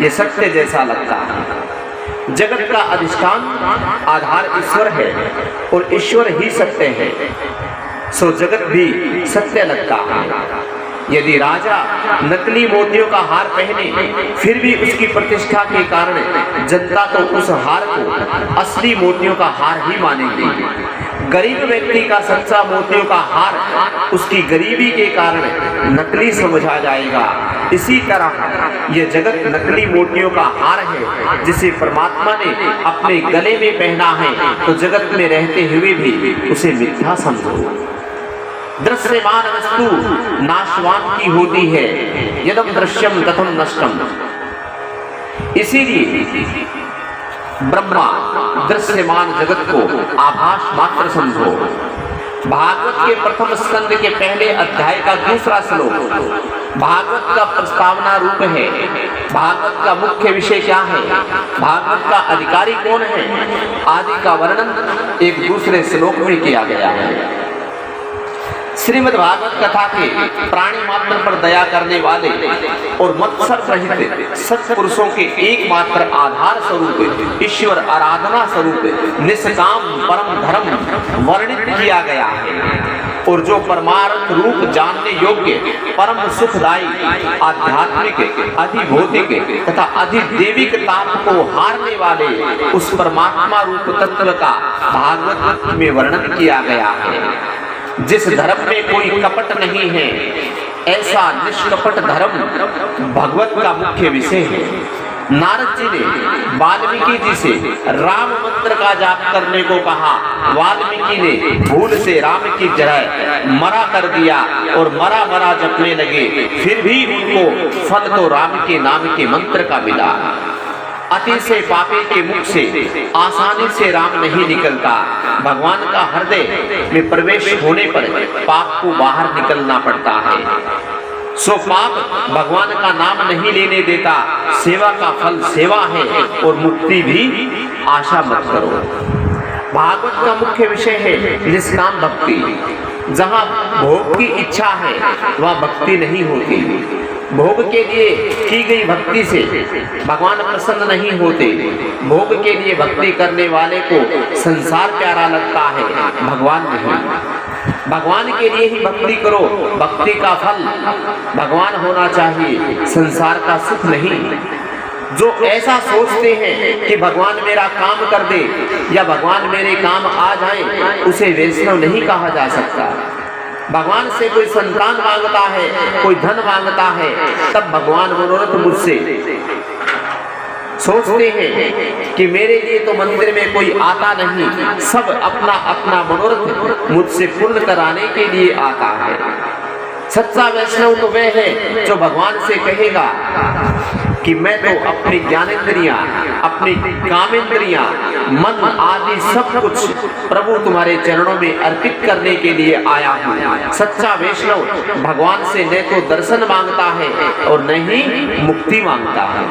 यह सत्य जैसा लगता है। जगत का अधिष्ठान आधार ईश्वर है और ईश्वर ही सत्य है, सो जगत भी सत्य लगता है। यदि राजा नकली मोतियों का हार पहने फिर भी उसकी प्रतिष्ठा के कारण जनता तो उस हार को असली मोतियों का हार ही मानेगी। गरीब व्यक्ति का सच्चा मोतियों का हार उसकी गरीबी के कारण नकली समझा जाएगा। इसी तरह यह जगत नकली मोतियों का हार है जिसे परमात्मा ने अपने गले में पहना है, तो जगत में रहते हुए भी उसे मिथ्या समझो। दृश्यमान वस्तु नाशवान की होती है, यदम दृश्यम तथम नष्टम। इसीलिए ब्रह्मा दृश्यमान जगत को आभास मात्र समझो। भागवत के प्रथम स्कंद के पहले अध्याय का दूसरा श्लोक भागवत का प्रस्तावना रूप है। भागवत का मुख्य विषय क्या है, भागवत का अधिकारी कौन है, आदि का वर्णन एक दूसरे श्लोक में किया गया है। श्रीमद् भागवत कथा के प्राणी मात्र पर दया करने वाले और मत्सर रहित सत्पुरुषों के एकमात्र आधार स्वरूप ईश्वर आराधना स्वरूप निष्काम परम धर्म वर्णित किया गया है। और जो परमार्थ रूप जानने योग्य परम सुखदायी आध्यात्मिक अधिभौतिक तथा अधिदैविक ताप को हारने वाले उस परमात्मा रूप तत्व का भागवत में वर्णन किया गया है। जिस धर्म में कोई कपट नहीं है, ऐसा निष्कपट धर्म भगवत का मुख्य विषय है। नारद जी ने वाल्मीकि जी से राम मंत्र का जाप करने को कहा। वाल्मीकि ने भूल से राम की जगह मरा कर दिया और मरा मरा जपने लगे, फिर भी उनको फल तो राम के नाम के मंत्र का मिला। अति से पापी के मुख से आसानी से राम नहीं निकलता। भगवान का हृदय में प्रवेश होने पर पाप को बाहर निकलना पड़ता है। सो पाप भगवान का नाम नहीं लेने देता। सेवा का फल सेवा है और मुक्ति भी आशा मत करो। भागवत का मुख्य विषय है निष्काम भक्ति। जहाँ भोग की इच्छा है वहाँ भक्ति नहीं होती। भोग के लिए की गई भक्ति से भगवान प्रसन्न नहीं होते। भोग के लिए भक्ति करने वाले को संसार प्यारा लगता है, भगवान नहीं। भगवान के लिए ही भक्ति करो। भक्ति का फल भगवान होना चाहिए, संसार का सुख नहीं। जो ऐसा सोचते हैं कि भगवान मेरा काम कर दे या भगवान मेरे काम आ जाए, उसे वैष्णव नहीं कहा जा सकता। भगवान से कोई संतान मांगता है, कोई धन मांगता है, तब भगवान मनोरथ मुझसे सोचते हैं कि मेरे लिए तो मंदिर में कोई आता नहीं, सब अपना अपना मनोरथ मुझसे पूर्ण कराने के लिए आता है। सच्चा वैष्णव तो वह है जो भगवान से कहेगा कि मैं तो अपनी ज्ञानेंद्रियां, अपनी कामेंद्रियां, मन आदि सब कुछ प्रभु तुम्हारे चरणों में अर्पित करने के लिए आया हूँ। सच्चा वैष्णव भगवान से न तो दर्शन मांगता है और न ही मुक्ति मांगता है।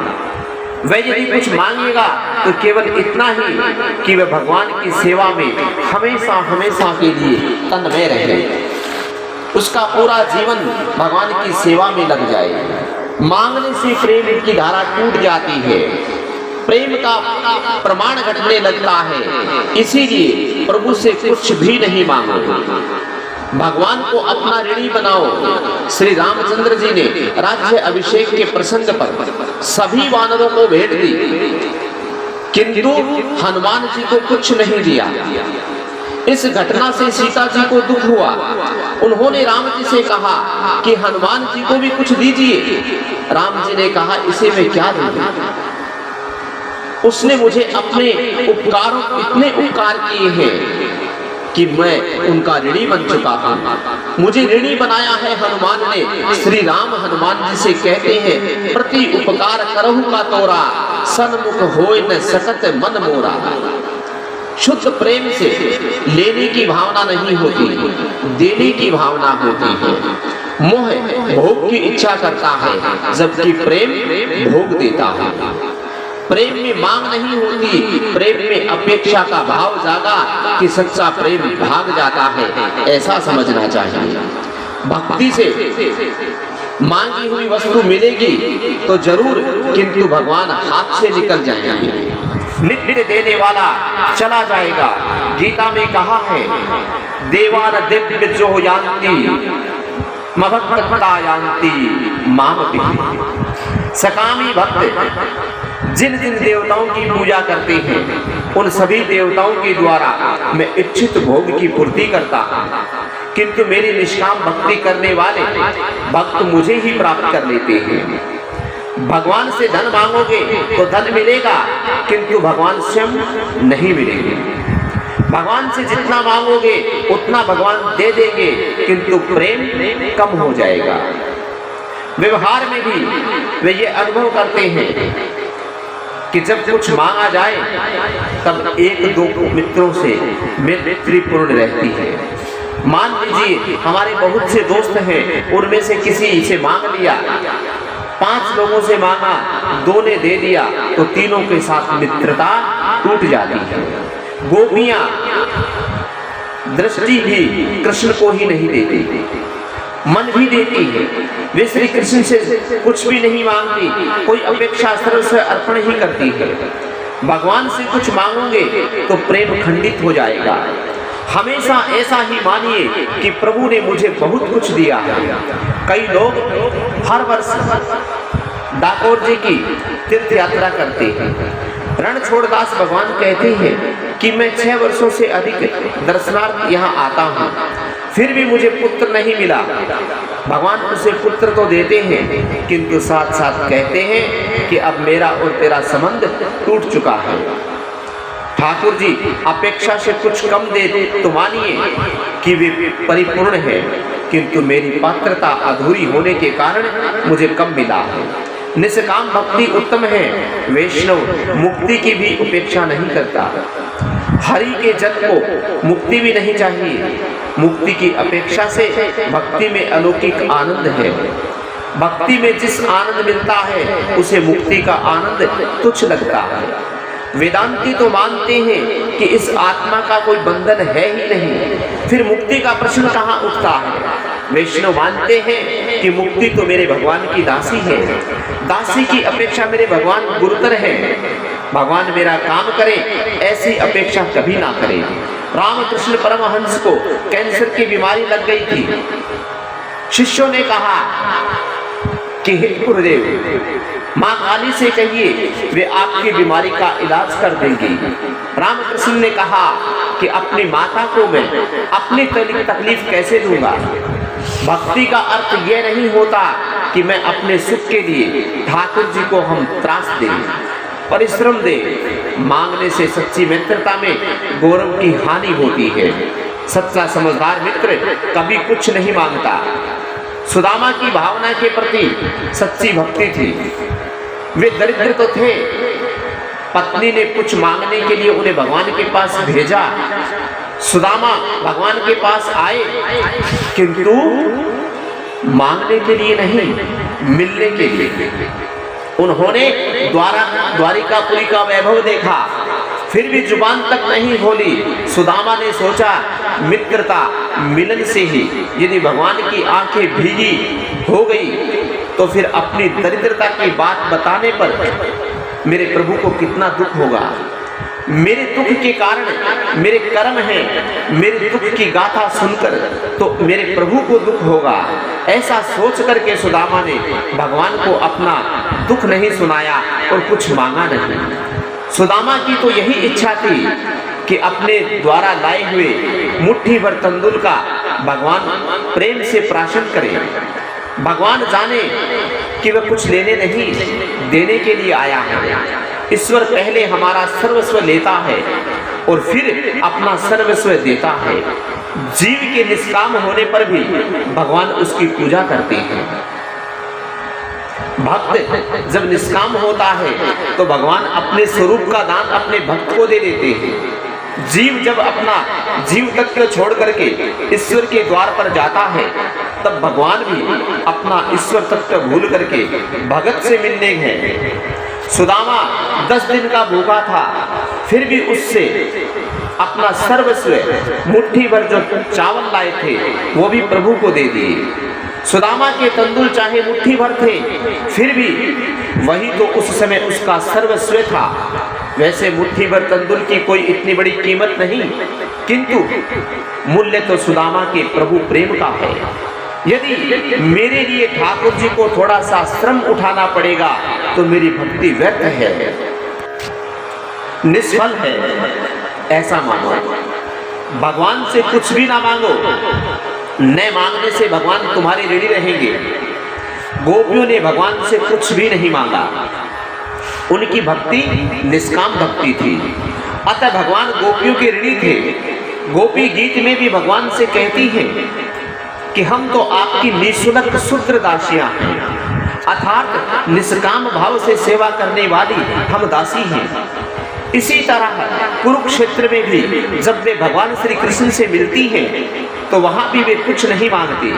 वह यदि कुछ मांगेगा तो केवल इतना ही कि वह भगवान की सेवा में हमेशा हमेशा के लिए तन्मय रहे, उसका पूरा जीवन भगवान की सेवा में लग जाए। मांगने से प्रेम की धारा टूट जाती है, प्रेम का प्रमाण घटने लगता है। इसीलिए प्रभु से कुछ भी नहीं मांगो, भगवान को अपना ऋणी बनाओ। श्री रामचंद्र जी ने राज्य अभिषेक के प्रसंग पर सभी वानरों को भेंट दी, किंतु हनुमान जी को कुछ नहीं दिया। इस घटना से सीता जी को दुख हुआ। उन्होंने राम जी से कहा कि हनुमान जी को भी कुछ दीजिए। राम जी ने कहा इसे मैं क्या दूं? उसने मुझे अपने उपकारों इतने उपकार किए हैं कि मैं उनका ऋणी बन चुका हूँ। मुझे ऋणी बनाया है हनुमान ने। श्री राम हनुमान जी से कहते हैं प्रति उपकार करहु का तोरा, सन्मुख होय न सकत मन मोरा। शुद्ध प्रेम से लेने की भावना नहीं होती, देने की भावना होती है। मोह भोग की इच्छा करता है, जबकि प्रेम भोग देता है। प्रेम में मांग नहीं होती, प्रेम में अपेक्षा का भाव जागा कि सच्चा प्रेम भाग जाता है, ऐसा समझना चाहिए। भक्ति से मांगी हुई वस्तु मिलेगी तो जरूर, किंतु भगवान हाथ से निकल जाएंगे। नित्य देने वाला चला जाएगा। गीता में कहा है देवान दिव्य जो यान्ति मभक्तायान्ति मामपि। सकामी भक्त जिन जिन देवताओं की पूजा करते हैं उन सभी देवताओं के द्वारा मैं इच्छित भोग की पूर्ति करता हूँ, किंतु मेरी निष्काम भक्ति करने वाले भक्त मुझे ही प्राप्त कर लेते हैं। भगवान से धन मांगोगे तो धन मिलेगा, किंतु भगवान स्वयं नहीं मिलेंगे। भगवान से जितना मांगोगे उतना भगवान दे देंगे, किंतु प्रेम कम हो जाएगा। व्यवहार में भी वे ये अनुभव करते हैं कि जब कुछ मांगा जाए तब एक दो मित्रों से मैत्री पूर्ण रहती है। मान लीजिए हमारे बहुत से दोस्त हैं, उनमें से किसी से मांग लिया, 5 लोगों से मांगा, 2 ने दे दिया, तो तीनों के साथ मित्रता टूट जाती है। गोपियां दृष्टि भी कृष्ण को ही नहीं देती, मन भी देती है। वे श्री कृष्ण से कुछ भी नहीं मांगती, कोई अपेक्षा सर्वस्व अर्पण ही करती है। भगवान से कुछ मांगोगे तो प्रेम खंडित हो जाएगा। हमेशा ऐसा ही मानिए कि प्रभु ने मुझे बहुत कुछ दिया है। कई लोग हर वर्ष डाकोर जी की तीर्थ यात्रा करते हैं। रणछोड़दास भगवान कहते हैं कि मैं 6 वर्षों से अधिक दर्शनार्थ यहाँ आता हूँ, फिर भी मुझे पुत्र नहीं मिला। भगवान उसे पुत्र तो देते हैं, किंतु साथ साथ कहते हैं कि अब मेरा और तेरा संबंध टूट चुका है। ठाकुर जी अपेक्षा से कुछ कम दे तो मानिए कि वे परिपूर्ण है, किंतु मेरी पात्रता अधूरी होने के कारण मुझे कम मिला है। निष्काम भक्ति उत्तम है। वैष्णव मुक्ति की भी उपेक्षा नहीं करता। हरि के जन को मुक्ति भी नहीं चाहिए। मुक्ति की अपेक्षा से भक्ति में अलौकिक आनंद है। भक्ति में जिस आनंद मिलता है उसे मुक्ति का आनंद तुच्छ लगता है। वेदांती तो मानते हैं कि इस आत्मा का कोई बंधन है ही नहीं, फिर मुक्ति का प्रश्न कहाँ उठता है। वैष्णव मानते हैं कि मुक्ति तो मेरे भगवान की दासी है, दासी की अपेक्षा मेरे भगवान गुरुतर है। भगवान मेरा काम करे ऐसी अपेक्षा कभी ना करें। रामकृष्ण परमहंस को कैंसर की बीमारी लग गई थी। शिष्यों ने कहा कि हे गुरुदेव, माँ काली से कहिए वे आपकी बीमारी का इलाज कर देंगी। रामकृष्ण ने कहा कि अपनी माता को मैं अपनी तकलीफ कैसे दूंगा। भक्ति का अर्थ यह नहीं होता कि मैं अपने सुख के लिए ठाकुर जी को हम त्रास दें, परिश्रम दें। मांगने से सच्ची मित्रता में गौरव की हानि होती है। सच्चा समझदार मित्र कभी कुछ नहीं मांगता। सुदामा की भावना के प्रति सच्ची भक्ति थी। वे दरिद्र तो थे, पत्नी ने कुछ मांगने के लिए उन्हें भगवान के पास भेजा। सुदामा भगवान के पास आए, किंतु मांगने के लिए नहीं, मिलने के लिए। उन्होंने द्वारिकापुरी का वैभव देखा, फिर भी जुबान तक नहीं खोली। सुदामा ने सोचा मित्रता मिलन से ही यदि भगवान की आंखें भीगी हो गई तो फिर अपनी दरिद्रता की बात बताने पर मेरे प्रभु को कितना दुख होगा। मेरे दुख के कारण मेरे कर्म हैं, मेरे दुख की गाथा सुनकर तो मेरे प्रभु को दुख होगा। ऐसा सोच करके सुदामा ने भगवान को अपना दुख नहीं सुनाया और कुछ मांगा नहीं। सुदामा की तो यही इच्छा थी कि अपने द्वारा लाए हुए मुट्ठी भर तंदुल का भगवान प्रेम से प्राशन करें। भगवान जाने कि वह कुछ लेने नहीं, देने के लिए आया है। ईश्वर पहले हमारा सर्वस्व लेता है और फिर अपना सर्वस्व देता है। जीव के निष्काम होने पर भी भगवान उसकी पूजा करते हैं। भक्त जब निष्काम होता है तो भगवान अपने स्वरूप का दान अपने भक्त को दे देते हैं। जीव जब अपना जीव तत्व छोड़ करके ईश्वर के द्वार पर जाता है तब भगवान भी अपना ईश्वर तत्व भूल करके भगत से मिलने गए। सुदामा 10 दिन का भूखा था, फिर भी उससे अपना सर्वस्व मुट्ठी भर जो चावल लाए थे वो भी प्रभु को दे दिए। सुदामा के तंदुल चाहे मुट्ठी भर थे, फिर भी वही तो उस समय उसका सर्वस्व था। वैसे मुट्ठी भर तंदुल की कोई इतनी बड़ी कीमत नहीं, किंतु मूल्य तो सुदामा के प्रभु प्रेम का है। यदि मेरे लिए ठाकुर जी को थोड़ा सा श्रम उठाना पड़ेगा तो मेरी भक्ति व्यर्थ है, निष्फल है, ऐसा मानो। भगवान से कुछ भी ना मांगो, न मांगने से भगवान तुम्हारे ऋणी रहेंगे। गोपियों ने भगवान से कुछ भी नहीं मांगा, उनकी भक्ति निष्काम भक्ति थी, अतः भगवान गोपियों के ऋणी थे। गोपी गीत में भी भगवान से कहती हैं कि हम तो आपकी निःशुल्क शूद्र दासियां हैं, अर्थात निष्काम भाव से सेवा करने वाली हम दासी हैं। इसी तरह कुरुक्षेत्र में भी जब वे भगवान श्री कृष्ण से मिलती हैं तो वहां भी वे कुछ नहीं मांगती,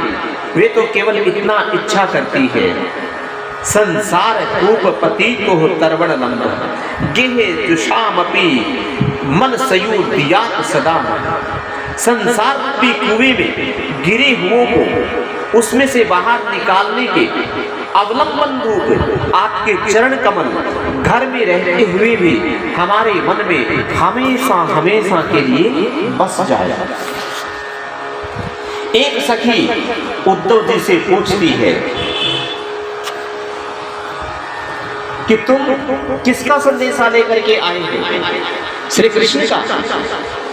वे तो केवल इतना इच्छा करती है, संसार कूप पति को तरवण लंब गेहे जुषामपि मन सयुदियात सदा। संसार रूपी कुएं में गिरे हुओं को उसमें से बाहर निकालने के अवलंबन रूप आपके चरण कमल घर में रहते हुए भी हमारे मन में हमेशा हमेशा के लिए बस जाए। एक सखी उद्धव जी से पूछती है कि तुम किसका संदेशा लेकर के आए हो? श्री कृष्ण का।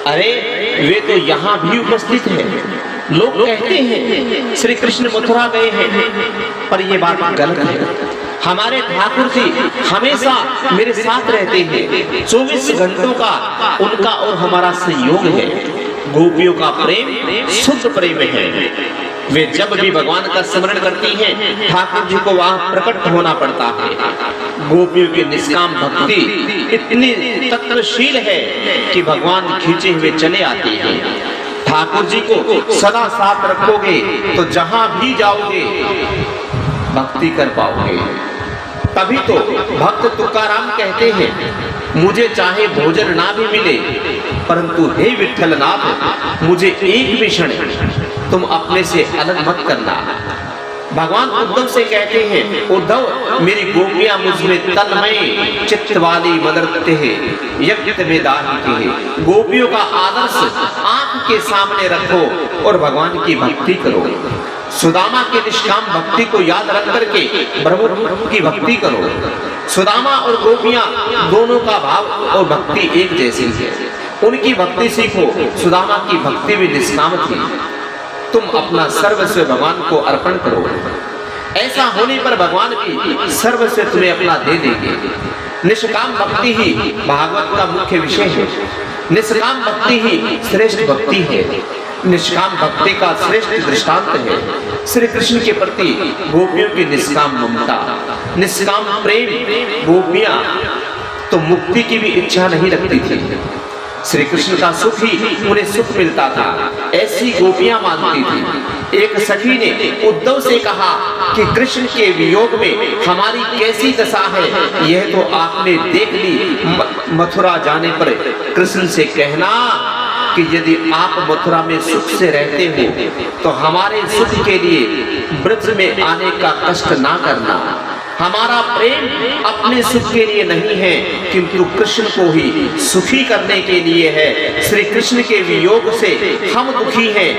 अरे वे तो यहाँ भी उपस्थित है। लोग कहते हैं श्री कृष्ण मथुरा गए हैं, पर यह बात गलत है। हमारे ठाकुर जी हमेशा मेरे साथ रहते हैं, 24 घंटों का उनका और हमारा संयोग है। गोपियों का प्रेम शुद्ध प्रेम है। वे जब भी भगवान का स्मरण करती हैं, ठाकुर जी को वहां प्रकट होना पड़ता है। गोपियों की निष्काम भक्ति इतनी तत्वशील है कि भगवान खींचे हुए चले आते हैं। ठाकुर जी को सदा साथ रखोगे तो जहां भी जाओगे भक्ति कर पाओगे। तभी तो भक्त तुकाराम कहते हैं, मुझे चाहे भोजन ना भी मिले, परंतु हे विठ्ठलनाथ मुझे एक भी क्षण तुम अपने से अलग मत करना। भगवान उद्धव से कहते हैं, उद्धव मेरी गोपियां मुझमें तन्मय चित्त वाली मदरते हैं, यज्ञ में दाहिते हैं। गोपियों का आदर्श आंख के सामने रखो और भगवान की भक्ति करो। सुदामा की निष्काम भक्ति को याद रख करके ब्रह्म की भक्ति करो। सुदामा और गोपियां दोनों का भाव और भक्ति एक जैसी है, उनकी भक्ति सीखो। सुदामा की भक्ति भी निष्काम थी। तुम अपना सर्वस्व भगवान को अर्पण करो, ऐसा होने पर भगवान भी सर्वस्व तुम्हें अपना दे देंगे। निष्काम भक्ति ही भागवत का मुख्य विषय है। निष्काम भक्ति ही श्रेष्ठ भक्ति है। निष्काम भक्ति का श्रेष्ठ दृष्टांत है श्री कृष्ण के प्रति गोपियों की निष्काम ममता, निष्काम प्रेम। गोपियां तो मुक्ति की भी इच्छा नहीं रखती थी, श्री कृष्ण का सुख ही उन्हें सुख मिलता था, ऐसी गोपियां मानती थी। एक सखी ने उद्धव से कहा कि कृष्ण के वियोग में हमारी कैसी दशा है, यह तो आपने देख ली। मथुरा जाने पर कृष्ण से कहना कि यदि आप मथुरा में सुख से रहते हो तो हमारे सुख के लिए ब्रज में आने का कष्ट ना करना। हमारा प्रेम अपने सुख के लिए नहीं है, किंतु कृष्ण को ही सुखी करने के लिए है। श्री कृष्ण के वियोग से हम दुखी हैं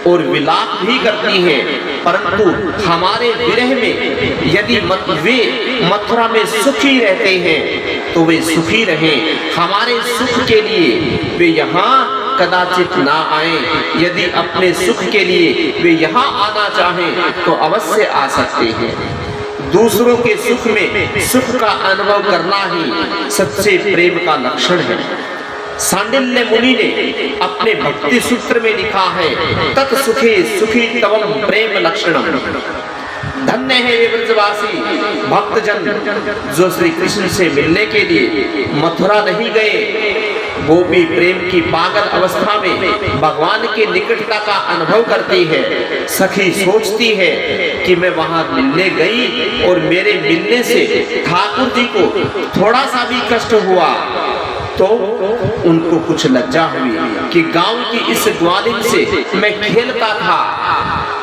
और विलाप भी करती हैं, परंतु हमारे विरह में यदि वे मथुरा में सुखी रहते हैं तो वे सुखी रहें। हमारे सुख के लिए वे यहाँ कदाचित ना आए। यदि अपने सुख के लिए वे यहाँ आना चाहें तो अवश्य आ सकते हैं। दूसरों के सुख में सुख का अनुभव करना ही सच्चे प्रेम का लक्षण है। सांडिल्य मुनि ने अपने भक्ति सूत्र में लिखा है, तत् सुखे सुखी तवम प्रेम लक्षणम। धन्य है वे ब्रजवासी भक्तजन जो श्री कृष्ण से मिलने के लिए मथुरा नहीं गए। गोपी प्रेम की पागल अवस्था में भगवान के निकटता का अनुभव करती है। सखी सोचती है कि मैं वहां मिलने गई और मेरे मिलने से ठाकुर जी को थोड़ा सा भी कष्ट हुआ तो उनको कुछ लज्जा हुई कि गांव की इस ग्वालिन से मैं खेलता था।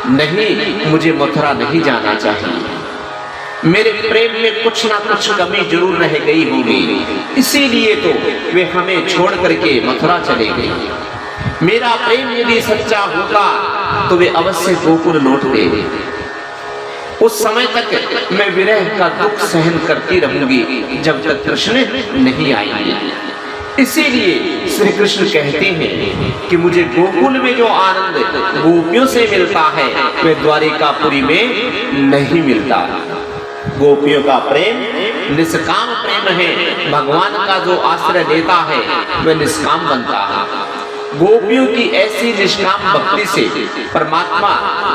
नहीं, मुझे मथुरा नहीं जाना चाहिए। मेरे प्रेम में कुछ ना कुछ कमी जरूर रह गई होगी, इसीलिए तो वे हमें छोड़ करके मथुरा चले गए। मेरा प्रेम यदि सच्चा होता तो वे अवश्य गोकुल लौटते। उस समय तक मैं विरह का दुख सहन करती रहूंगी जब तक कृष्ण नहीं आएंगे। इसीलिए श्री कृष्ण कहते हैं कि मुझे गोकुल में जो आनंद गोपियों से मिलता है वह द्वारिकापुरी में नहीं मिलता। गोपियों का प्रेम निष्काम प्रेम है। भगवान का जो आश्रय लेता है वह निष्काम बनता है। गोपियों की ऐसी निष्काम भक्ति से परमात्मा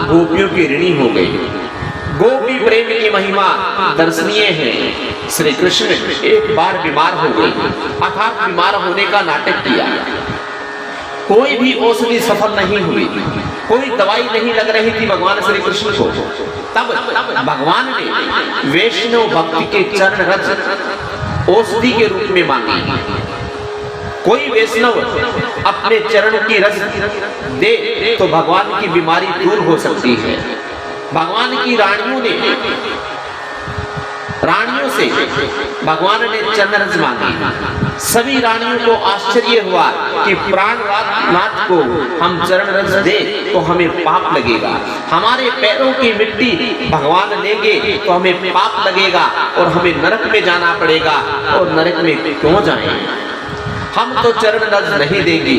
गोपियों की ऋणी हो गई। गोपी प्रेम की महिमा दर्शनीय है। श्री कृष्ण एक बार बीमार हो गए, अर्थात बीमार होने का नाटक किया। कोई भी औषधि सफल नहीं हुई, कोई दवाई नहीं लग रही थी भगवान श्री कृष्ण को। तब भगवान ने वैष्णव भक्ति के चरण रज औषधि के रूप में मांगी। कोई वैष्णव अपने चरण की रस दे तो भगवान की बीमारी दूर हो सकती है। भगवान की रानियों से भगवान ने चरण रस मांगी। सभी रानियों को आश्चर्य हुआ कि प्राणनाथ को हम चरण रस दे तो हमें पाप लगेगा, हमारे पैरों की मिट्टी भगवान लेंगे तो हमें पाप लगेगा और हमें नरक में जाना पड़ेगा। और नरक में क्यों जाएं? हम तो चरण रज नहीं देंगे।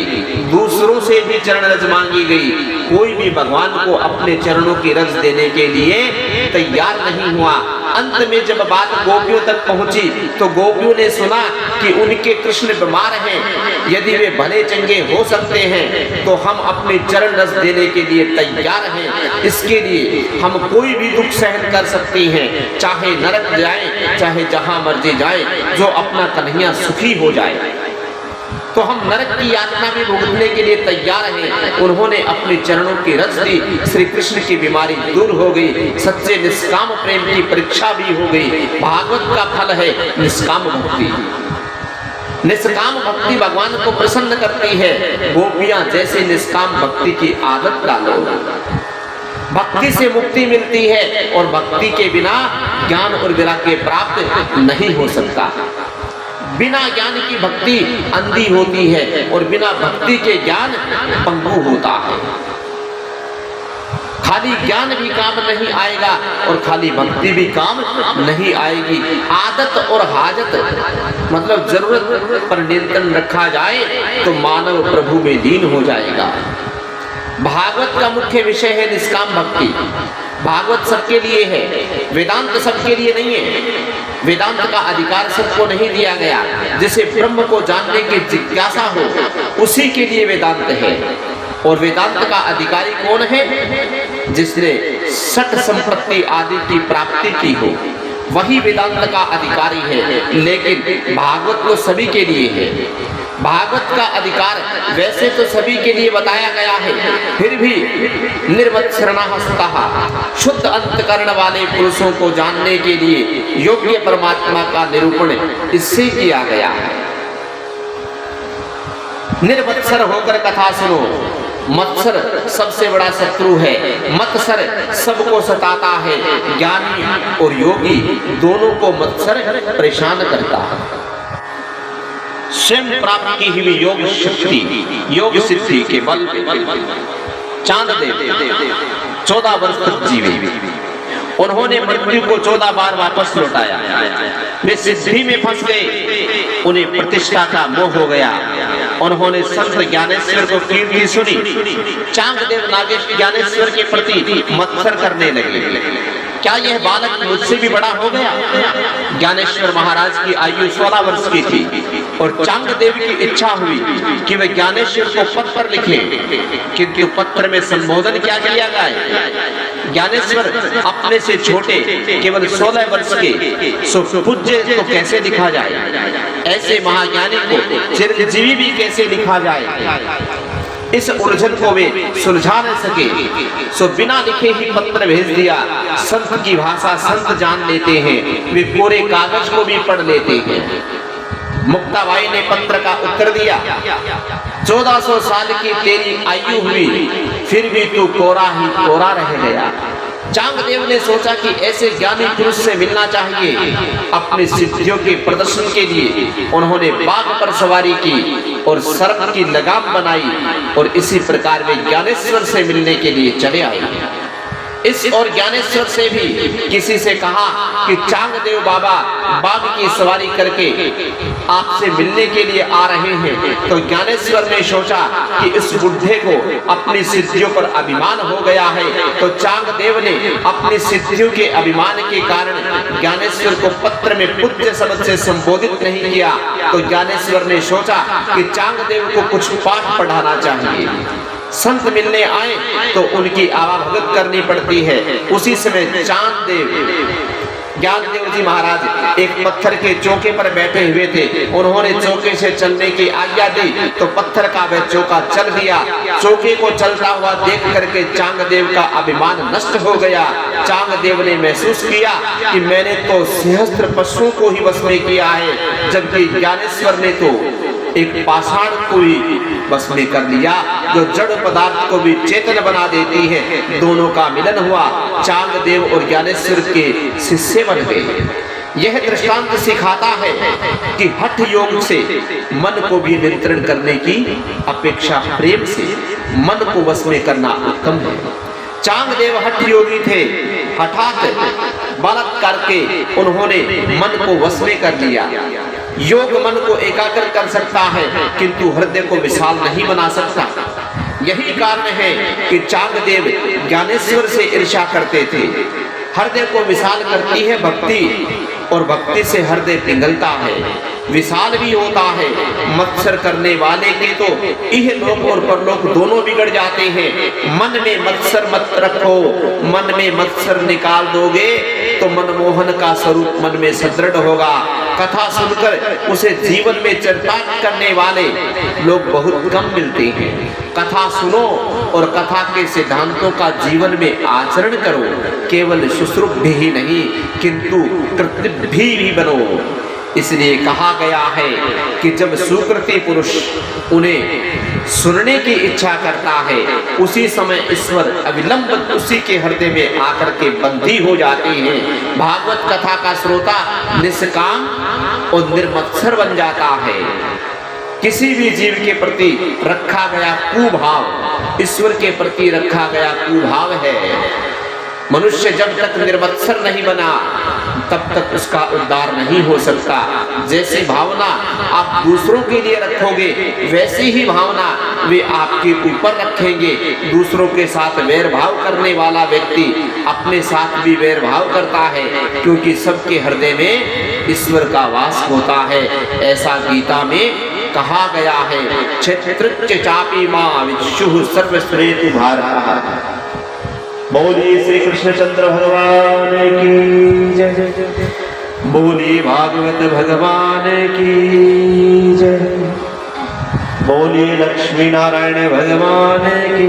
दूसरों से भी चरण रज मांगी गई, कोई भी भगवान को अपने चरणों की रज देने के लिए तैयार नहीं हुआ। अंत में जब बात गोपियों तक पहुंची तो गोपियों ने सुना कि उनके कृष्ण बीमार हैं, यदि वे भले चंगे हो सकते हैं तो हम अपने चरण रस देने के लिए तैयार हैं। इसके लिए हम कोई भी दुख सहन कर सकती हैं, चाहे नरक जाए चाहे जहां मर्जी जाए, जो अपना कन्हैया सुखी हो जाए। तो हम नरक की यातना भी भुगतने के लिए तैयार हैं। उन्होंने अपने चरणों की रस दी, श्री कृष्ण की बीमारी दूर हो गई। सच्चे निष्काम प्रेम की परीक्षा भी हो गई। भागवत का फल है निष्काम भक्ति। निष्काम भक्ति भगवान को प्रसन्न करती है। गोपियां जैसे निष्काम भक्ति की आदत डालो, भक्ति से मुक्ति मिलती है। और भक्ति के बिना ज्ञान और वैराग्य प्राप्त नहीं हो सकता। बिना ज्ञान की भक्ति अंधी होती है और बिना भक्ति के ज्ञान पंगु होता है। खाली ज्ञान भी काम नहीं आएगा और खाली भक्ति भी काम नहीं आएगी। आदत और हाजत मतलब जरूरत पर नियंत्रण रखा जाए तो मानव प्रभु में लीन हो जाएगा। भागवत का मुख्य विषय है निष्काम भक्ति। भागवत सबके लिए है, वेदांत सबके लिए नहीं है। वेदांत का अधिकार सबको नहीं दिया गया। जिसे ब्रह्म को जानने की जिज्ञासा हो उसी के लिए वेदांत है। और वेदांत का अधिकारी कौन है? जिसने सठ संपत्ति आदि की प्राप्ति की हो, वही वेदांत का अधिकारी है। लेकिन भागवत तो सभी के लिए है। भागवत का अधिकार वैसे तो सभी के लिए बताया गया है, फिर भी निर्मत्सरणः शुद्ध अंतकरण वाले पुरुषों को जानने के लिए योग्य परमात्मा का निरूपण इससे किया गया है। निर्मत्सर होकर कथा सुनो। मत्सर सबसे बड़ा शत्रु है। मत्सर सबको सताता है। ज्ञानी और योगी दोनों को मत्सर परेशान करता है। स्वयं प्राप्त की हुई योग शक्ति, योग सिद्धि के बल चांददेव 14 वर्ष तक जीवे। उन्होंने मृत्यु को 14 बार वापस लौटाया। वे सिद्धि में फंस गए, उन्हें प्रतिष्ठा का मोह हो गया। उन्होंने संत ज्ञानेश्वर को कीर्ति सुनी। चांगदेव नागेश ज्ञानेश्वर के प्रति मत्सर करने लगे। क्या यह बालक मुझसे भी बड़ा हो गया? ज्ञानेश्वर महाराज की आयु 16 वर्ष की थी और चांगदेव की इच्छा हुई कि वे ज्ञानेश्वर को पत्र लिखे, किंतु पत्र में संबोधन क्या किया गया? ज्ञानेश्वर अपने से छोटे केवल 16 वर्ष के सो पूज्य तो कैसे लिखा जाए? ऐसे महाज्ञानी को चिरंजीवी भी कैसे लिखा जाए? इस उलझन को वे सुलझा न सके, सो बिना लिखे ही पत्र भेज दिया। संत की भाषा संत जान लेते हैं, वे पूरे कागज को भी पढ़ लेते हैं। मुक्ताबाई ने पत्र का उत्तर दिया, 1400 साल की तेरी आयु हुई, फिर भी तू कोरा ही कोरा रह गया। चांगदेव ने सोचा कि ऐसे ज्ञानी पुरुष से मिलना चाहिए। अपनी सिद्धियों के प्रदर्शन के लिए उन्होंने बाघ पर सवारी की और सर्प की लगाम बनाई और इसी प्रकार वे ज्ञानेश्वर से मिलने के लिए चले आए। इस और ज्ञानेश्वर से भी किसी से कहा कि चांगदेव बाबा बाघ की सवारी करके आपसे मिलने के लिए आ रहे हैं। तो ज्ञानेश्वर ने सोचा कि इस बुढ़े को अपनी सिद्धियों पर अभिमान हो गया है। तो चांगदेव ने अपनी सिद्धियों के अभिमान के कारण ज्ञानेश्वर को पत्र में पुत्र शब्द से संबोधित नहीं किया। तो ज्ञानेश्वर ने सोचा कि चांगदेव को कुछ पाठ पढ़ाना चाहिए। संत मिलने आए तो उनकी आवाभगत करनी पड़ती है। उसी समय चांददेव ज्ञानदेव जी महाराज एक पत्थर के चौके पर बैठे हुए थे। उन्होंने चौके से चलने की आज्ञा दी तो पत्थर का वह चौका चल दिया। चौके को चलता हुआ देख करके चांगदेव का अभिमान नष्ट हो गया। चांगदेव ने महसूस किया कि मैंने तो सहस्त्र पशुओं को ही वश में किया है, जबकि ज्ञानेश्वर ने तो एक पाषाण को ही बस में कर लिया, जो जड़ पदार्थ को भी चेतन बना देती है। दोनों का मिलन हुआ, चांगदेव और ज्ञानेश्वर के शिष्य बन गए। यह दृष्टांत सिखाता है कि हठ योग से मन को भी नियंत्रण करने की अपेक्षा प्रेम से मन को वश में करना उत्तम है। चांगदेव हठ योगी थे, हठात बालक करके उन्होंने मन को वश में कर लिया। योग मन को एकाग्र कर सकता है किंतु हृदय को विशाल नहीं बना सकता। यही कारण है कि चांगदेव ज्ञानेश्वर से ईर्ष्या करते थे। हृदय को विशाल करती है भक्ति, और भक्ति से हृदय पिघलता है, विशाल भी होता है। मत्सर करने वाले के तो इहलोक और परलोक दोनों बिगड़ जाते हैं। मन में मत्सर मत रखो, मन में मत्सर निकाल दोगे तो मनमोहन का स्वरूप मन में सुदृढ़ होगा। कथा सुनकर उसे जीवन में चरितार्थ करने वाले लोग बहुत कम मिलते हैं। कथा सुनो और कथा के सिद्धांतों का जीवन में आचरण करो। केवल सुश्रुत भी नहीं किंतु कृतभी भी बनो। इसलिए कहा गया है कि जब सुकृति पुरुष उन्हें सुनने की इच्छा करता है, उसी समय ईश्वर अविलंब उसी के हृदय में आकर के बंदी हो जाते हैं। भागवत कथा का श्रोता निष्काम और निर्मत्सर बन जाता है। किसी भी जीव के प्रति रखा गया कुभाव ईश्वर के प्रति रखा गया कुभाव है। मनुष्य जब तक निर्मत्सर नहीं बना तब तक उसका उद्धार नहीं हो सकता। जैसी भावना आप दूसरों के लिए रखोगे, वैसी ही भावना वे आपके ऊपर रखेंगे। दूसरों के साथ वैर भाव करने वाला व्यक्ति अपने साथ भी वैर भाव करता है, क्योंकि सबके हृदय में ईश्वर का वास होता है। ऐसा गीता में कहा गया है, क्षेत्रच्च चापी मां विशुः सर्वश्रेतु भारः। बोलिए श्री कृष्णचंद्र भगवान की जय। बोलिए भागवत भगवान की जय। बोलिए लक्ष्मी नारायण भगवान की